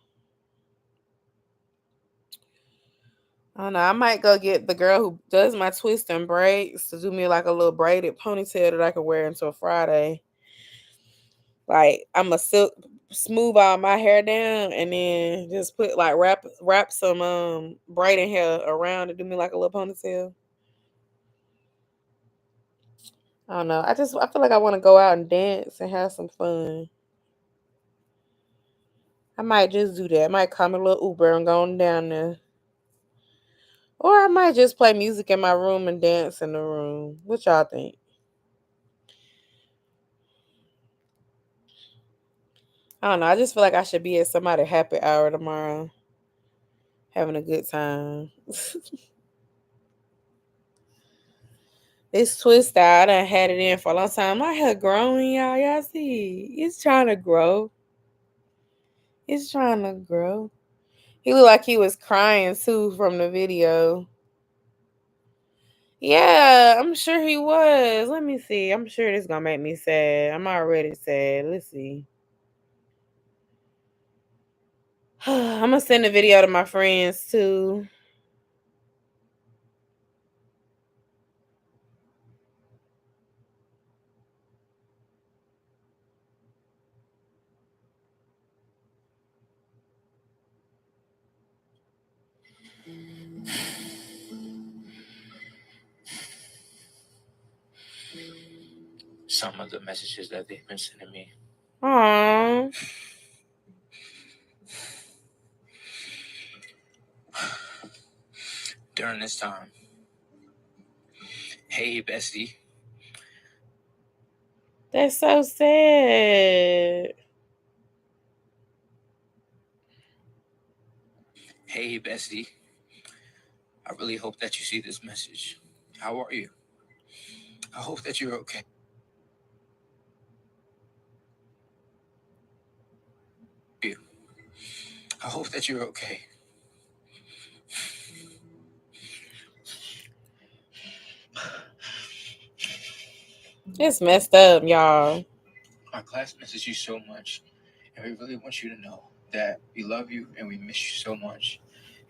I don't know. I might go get the girl who does my twist and braids to do me like a little braided ponytail that I can wear until Friday. Like, I'm a smooth all my hair down and then just put like wrap some braiding hair around to do me like a little ponytail. I don't know. I feel like I want to go out and dance and have some fun. I might just do that. I might call me a little Uber and go on down there. Or I might just play music in my room and dance in the room. What y'all think? I don't know. I just feel like I should be at somebody's happy hour tomorrow. Having a good time. This twist out, I done had it in for a long time. My hair growing, y'all. Y'all see? It's trying to grow. It's trying to grow. He looked like he was crying too from the video. Yeah, I'm sure he was. Let me see. I'm sure this gonna make me sad. I'm already sad. Let's see. I'm gonna send a video to my friends too. Some of the messages that they've been sending me. Aww. During this time. Hey, bestie. That's so sad. Hey, bestie. I really hope that you see this message. How are you? I hope that you're okay. I hope that you're okay. It's messed up, y'all. Our class misses you so much, and we really want you to know that we love you and we miss you so much.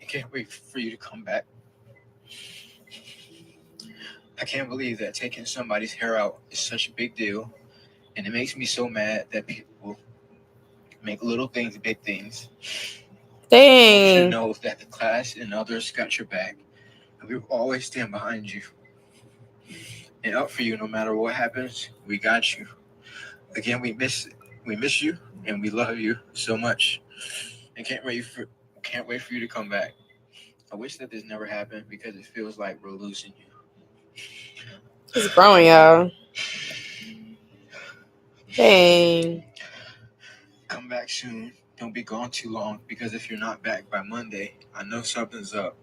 I can't wait for you to come back. I can't believe that taking somebody's hair out is such a big deal, and it makes me so mad that people make little things big things. I want you to Dang. know that the class and others got your back, and we will always stand behind you and up for you no matter what happens. We got you. Again, we miss you and we love you so much. And can't wait for you to come back. I wish that this never happened because it feels like we're losing you. It's growing, y'all. Dang. Come back soon. Don't be gone too long, because if you're not back by Monday, I know something's up.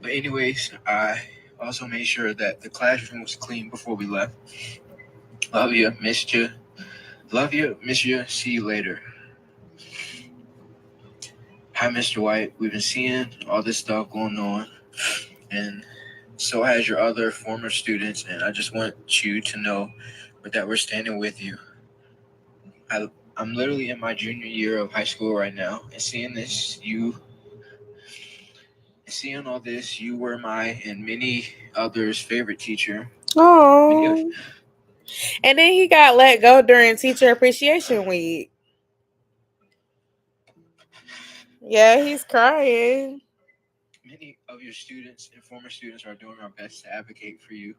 But anyways, I also made sure that the classroom was clean before we left. Love you, missed you. Love you, miss you. See you later. Hi, Mr. White. We've been seeing all this stuff going on, and so has your other former students, and I just want you to know that we're standing with you. I'm literally in my junior year of high school right now, and seeing all this, you were my and many others' favorite teacher. Oh. And then he got let go during Teacher Appreciation Week. Yeah, he's crying. Many of your students and former students are doing our best to advocate for you.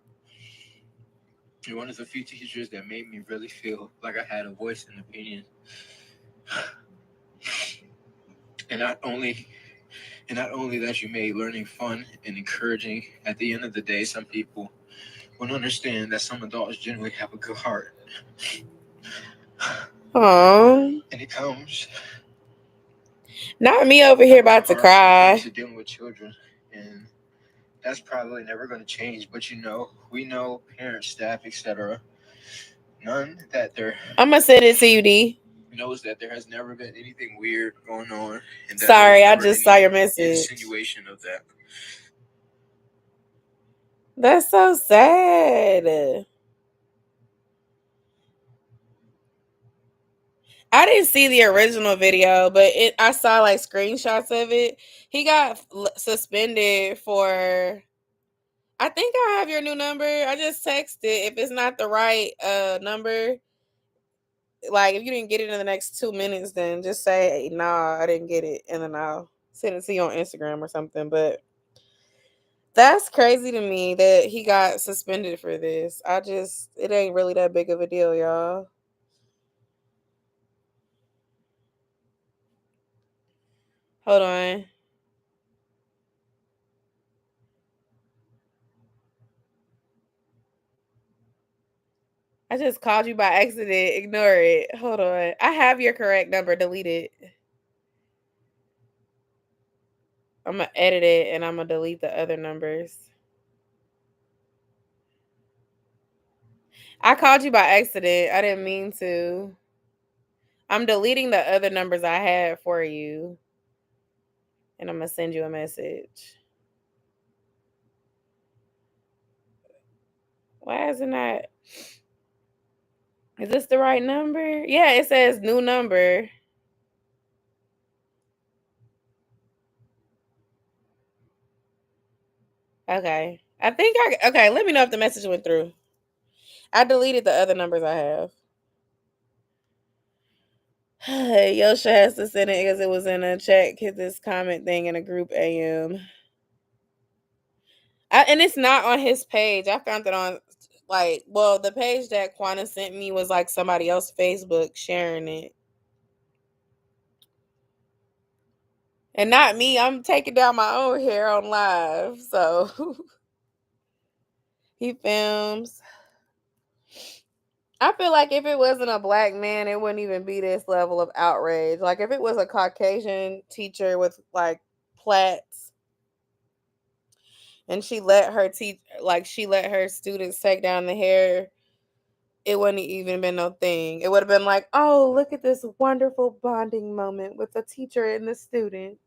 You're one of the few teachers that made me really feel like I had a voice and opinion. And not only that you made learning fun and encouraging, at the end of the day, some people won't understand that some adults generally have a good heart. Aww. And it comes. Not me over here about to cry. To dealing with children, and that's probably never going to change. But we know parents, staff, etc. None that they're. I'm gonna send it to you, D. Knows that there has never been anything weird going on. And that sorry, I just saw your message. Insinuation of that. That's so sad. I didn't see the original video, but I saw like screenshots of it. He got suspended for. I think I have your new number. I just texted. If it's not the right number, like if you didn't get it in the next 2 minutes, then just say, hey, nah, I didn't get it, and then I'll send it to you on Instagram or something. But that's crazy to me that he got suspended for this. It ain't really that big of a deal, y'all. Hold on. I just called you by accident. Ignore it. Hold on. I have your correct number. Delete it. I'm going to edit it and I'm going to delete the other numbers. I called you by accident. I didn't mean to. I'm deleting the other numbers I had for you. And I'm going to send you a message. Why isn't that? Is this the right number? Yeah, it says new number. Okay. Okay, let me know if the message went through. I deleted the other numbers I have. Yosha has to send it because it was in a chat. Hit this comment thing in a group AM. And it's not on his page. I found it on the page that Quana sent me was like somebody else's Facebook sharing it. And not me. I'm taking down my own hair on live. So he films. I feel like if it wasn't a black man, it wouldn't even be this level of outrage. Like if it was a Caucasian teacher with like plaits and she let her students take down the hair, it wouldn't even been no thing. It would have been like, oh, look at this wonderful bonding moment with the teacher and the students.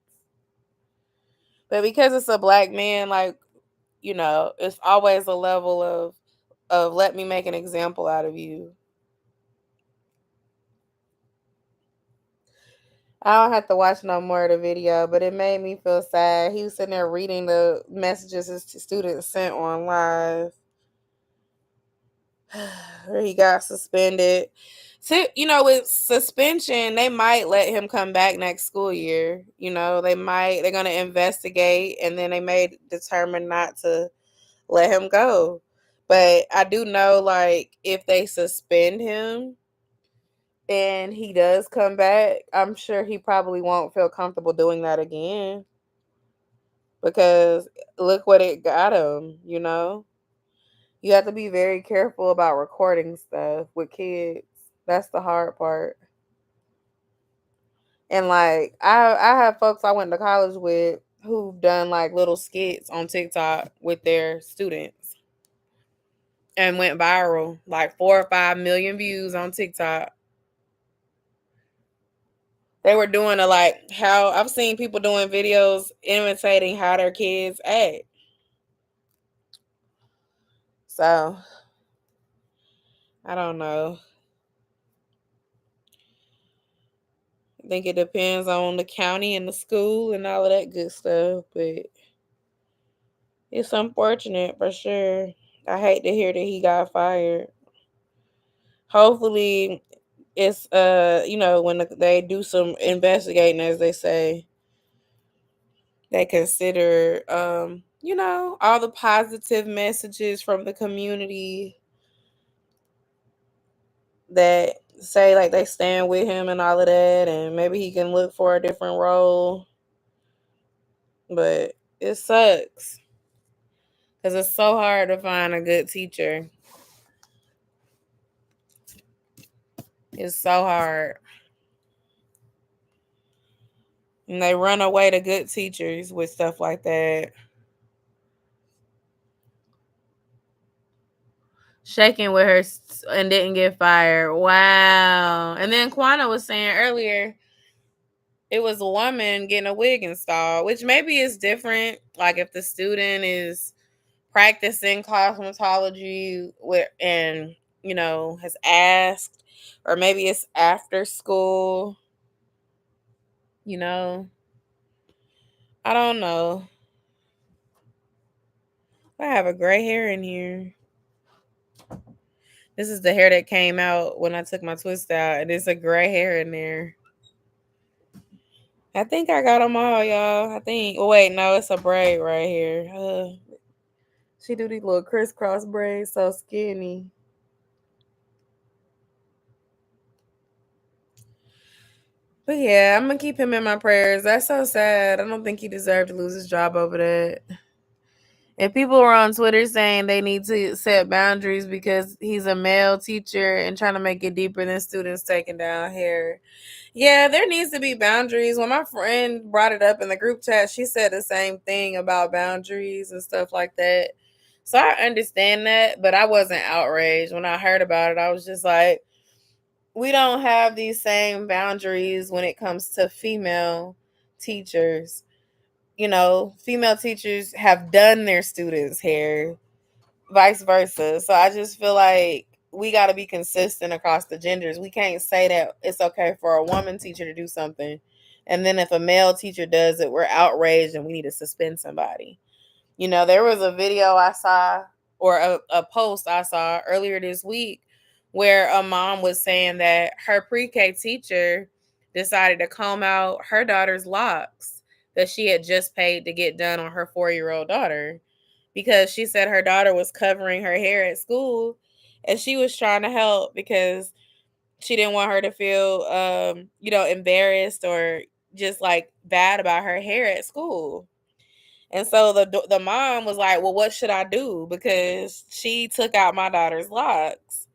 But because it's a black man, it's always a level of let me make an example out of you. I don't have to watch no more of the video, but it made me feel sad. He was sitting there reading the messages his students sent on live. Where he got suspended. So, with suspension, they might let him come back next school year. They're going to investigate and then they may determine not to let him go. But I do know, if they suspend him and he does come back, I'm sure he probably won't feel comfortable doing that again. Because look what it got him, You have to be very careful about recording stuff with kids. That's the hard part. And I have folks I went to college with who've done little skits on TikTok with their students and went viral, 4 or 5 million views on TikTok. They were doing how I've seen people doing videos imitating how their kids act. So I don't know. I think it depends on the county and the school and all of that good stuff, but it's unfortunate for sure. I hate to hear that he got fired. Hopefully it's when they do some investigating, as they say, they consider all the positive messages from the community that say they stand with him and all of that, and maybe he can look for a different role. But it sucks because it's so hard to find a good teacher. It's so hard. And they run away to good teachers with stuff like that. Shaking with her and didn't get fired. Wow. And then Quana was saying earlier, it was a woman getting a wig installed, which maybe is different. If the student is practicing cosmetology and has asked, or maybe it's after school, I don't know. I have a gray hair in here. This is the hair that came out when I took my twist out, and it's a gray hair in there. I think I got them all, y'all. I think. Oh, wait, no, it's a braid right here. She do these little crisscross braids, so skinny. But yeah, I'm gonna keep him in my prayers. That's so sad. I don't think he deserved to lose his job over that. And people were on Twitter saying they need to set boundaries because he's a male teacher and trying to make it deeper than students taking down hair. Yeah, there needs to be boundaries. When my friend brought it up in the group chat, she said the same thing about boundaries and stuff like that. So I understand that, but I wasn't outraged when I heard about it. I was just like, we don't have these same boundaries when it comes to female teachers. Female teachers have done their students' hair, vice versa. So I just feel like we got to be consistent across the genders. We can't say that it's okay for a woman teacher to do something, and then if a male teacher does it, we're outraged and we need to suspend somebody. There was a video I saw, or a post I saw earlier this week, where a mom was saying that her pre-K teacher decided to comb out her daughter's locks that she had just paid to get done on her 4-year-old daughter, because she said her daughter was covering her hair at school and she was trying to help because she didn't want her to feel embarrassed or just like bad about her hair at school. And so the mom was like, well, what should I do? Because she took out my daughter's locks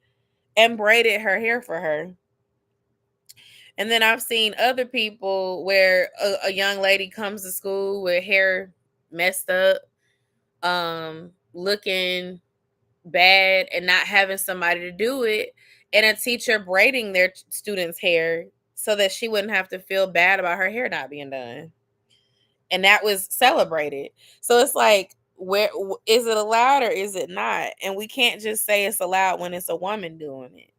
and braided her hair for her. And then I've seen other people where a young lady comes to school with hair messed up, looking bad and not having somebody to do it, and a teacher braiding their student's hair so that she wouldn't have to feel bad about her hair not being done. And that was celebrated. So it's like, where is it allowed or is it not? And we can't just say it's allowed when it's a woman doing it.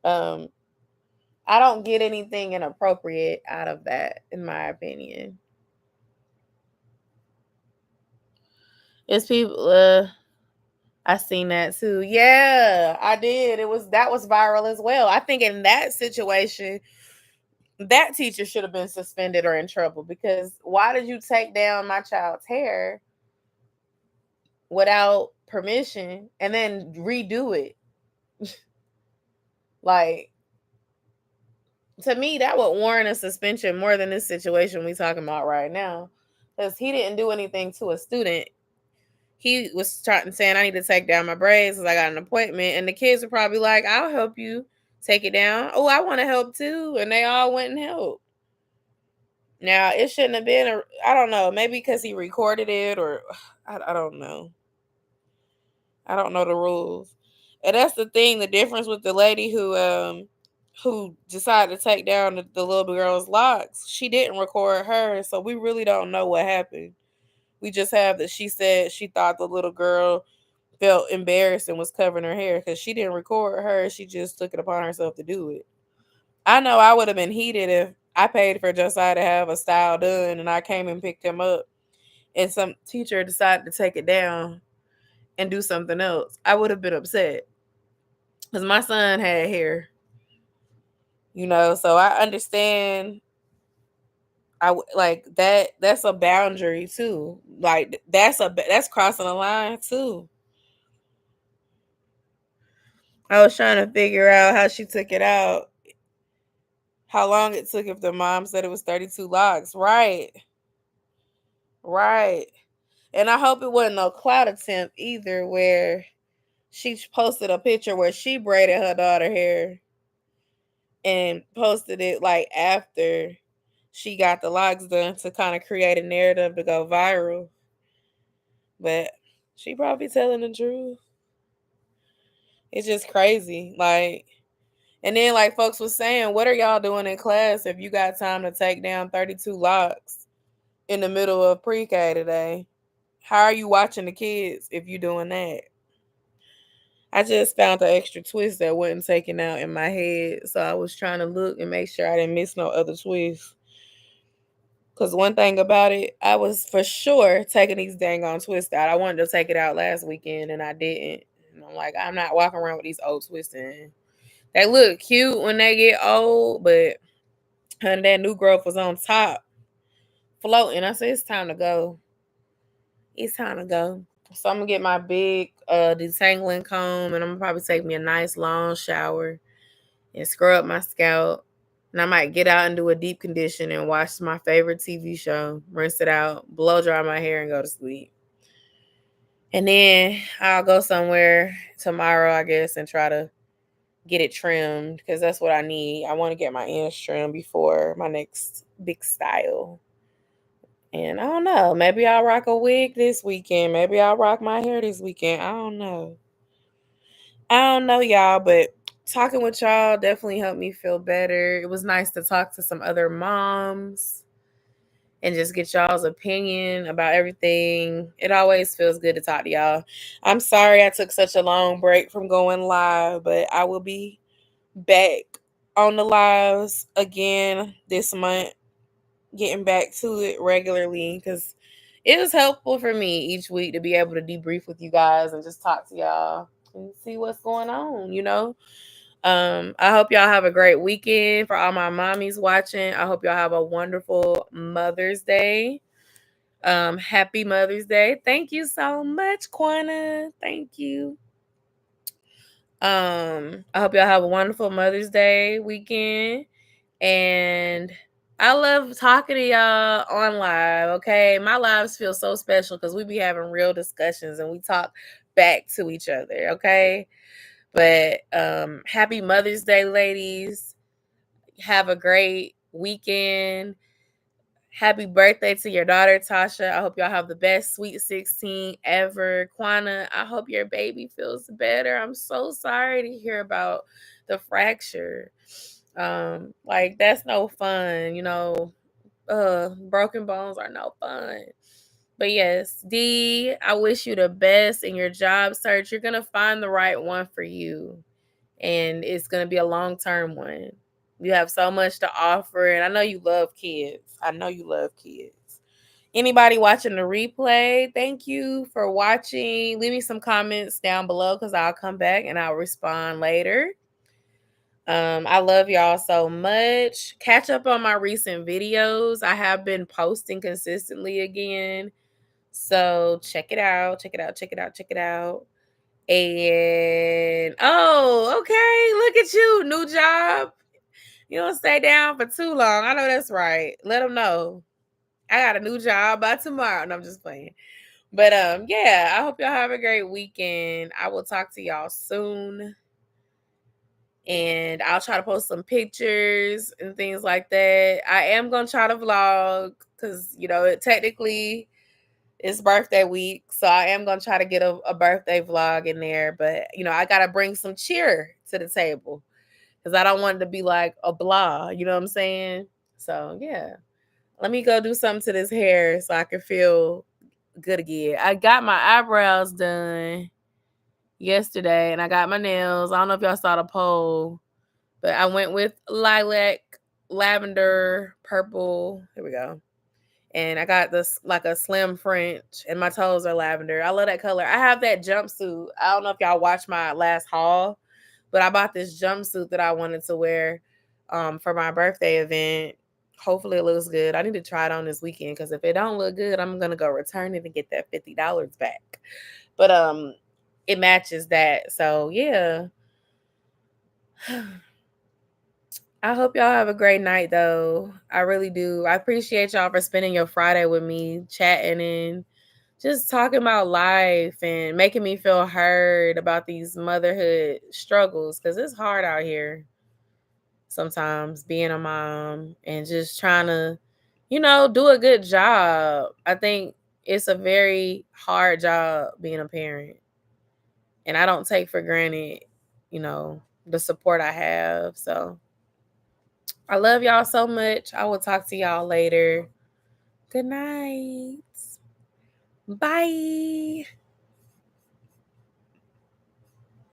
I don't get anything inappropriate out of that, in my opinion. It's people. I seen that too. Yeah, I did. That was viral as well. I think in that situation, that teacher should have been suspended or in trouble, because why did you take down my child's hair without permission and then redo it? Like, to me, that would warrant a suspension more than this situation we talking about right now, because he didn't do anything to a student. He was saying, I need to take down my braids because I got an appointment. And the kids were probably like, I'll help you take it down. Oh, I want to help too. And they all went and helped. Now, it shouldn't have been, I don't know, maybe because he recorded it, or I don't know. I don't know the rules. And that's the thing, the difference with the lady who decided to take down the little girl's locks. She didn't record her, so we really don't know what happened. We just have that she said she thought the little girl felt embarrassed and was covering her hair because she didn't record her. She just took it upon herself to do it. I know I would have been heated if I paid for Josiah to have a style done and I came and picked him up and some teacher decided to take it down and do something else. I would have been upset because my son had hair, so I understand. Like that. That's a boundary too. Like that's crossing a line too. I was trying to figure out how she took it out. How long it took if the mom said it was 32 locks. Right. And I hope it wasn't no clout attempt either, where she posted a picture where she braided her daughter hair and posted it like after she got the locks done to kind of create a narrative to go viral. But she probably telling the truth. It's just crazy. Like, and then like folks was saying, what are y'all doing in class if you got time to take down 32 locks in the middle of pre-K today? How are you watching the kids if you're doing that? I just found the extra twist that wasn't taken out in my head. So I was trying to look and make sure I didn't miss no other twists. Because one thing about it, I was for sure taking these dang on twists out. I wanted to take it out last weekend and I didn't. And I'm like, I'm not walking around with these old twists in. They look cute when they get old, but that new growth was on top, floating. I said, it's time to go. It's time to go. So I'm going to get my big detangling comb, and I'm going to probably take me a nice long shower and scrub my scalp. And I might get out and do a deep condition and watch my favorite TV show, rinse it out, blow dry my hair, and go to sleep. And then I'll go somewhere tomorrow, I guess, and try to get it trimmed because that's what I need. I want to get my ends trimmed before my next big style. And I don't know. Maybe I'll rock a wig this weekend. Maybe I'll rock my hair this weekend. I don't know. Y'all, but talking with y'all definitely helped me feel better. It was nice to talk to some other moms and just get y'all's opinion about everything. It always feels good to talk to y'all. I'm sorry I took such a long break from going live, but I will be back on the lives again this month, getting back to it regularly because it was helpful for me each week to be able to debrief with you guys and just talk to y'all and see what's going on, you know. I hope y'all have a great weekend. For all my mommies watching, I hope y'all have a wonderful Mother's Day. Happy Mother's Day. Thank you so much, Quana. Thank you. I hope y'all have a wonderful Mother's Day weekend. And I love talking to y'all on live, okay? My lives feel so special because we be having real discussions and we talk back to each other, okay? But happy Mother's Day, ladies. Have a great weekend. Happy birthday to your daughter, Tasha. I hope y'all have the best Sweet 16 ever. Quana, I hope your baby feels better. I'm so sorry to hear about the fracture. Like, that's no fun, you know. Broken bones are no fun. But yes, D, I wish you the best in your job search. You're gonna find the right one for you, and it's gonna be a long-term one. You have so much to offer, and I know you love kids. Anybody watching the replay, thank you for watching. Leave me some comments down below because I'll come back and I'll respond later. I love y'all so much. Catch up on my recent videos. I have been posting consistently again. So check it out. And okay. Look at you. New job. You don't stay down for too long. I know that's right. Let them know. I got a new job by tomorrow. No, I'm just playing. But yeah, I hope y'all have a great weekend. I will talk to y'all soon. And I'll try to post some pictures and things like that. I am going to try to vlog because, you know, technically it's birthday week. So I am going to try to get a birthday vlog in there. But, you know, I got to bring some cheer to the table because I don't want it to be like a blah. You know what I'm saying? So, yeah. Let me go do something to this hair so I can feel good again. I got my eyebrows done yesterday and I got my nails. I don't know if y'all saw the poll. But I went with lilac, lavender, purple. Here we go. And I got this like a slim French, and my toes are lavender. I love that color. I have that jumpsuit. I don't know if y'all watched my last haul, but I bought this jumpsuit that I wanted to wear for my birthday event. Hopefully it looks good. I need to try it on this weekend because if it don't look good, I'm gonna go return it and get that $50 back. But it matches that. So yeah. I hope y'all have a great night, though. I really do. I appreciate y'all for spending your Friday with me, chatting and just talking about life and making me feel heard about these motherhood struggles because it's hard out here sometimes being a mom and just trying to, you know, do a good job. I think it's a very hard job being a parent. And I don't take for granted, you know, the support I have. So I love y'all so much. I will talk to y'all later. Good night. Bye.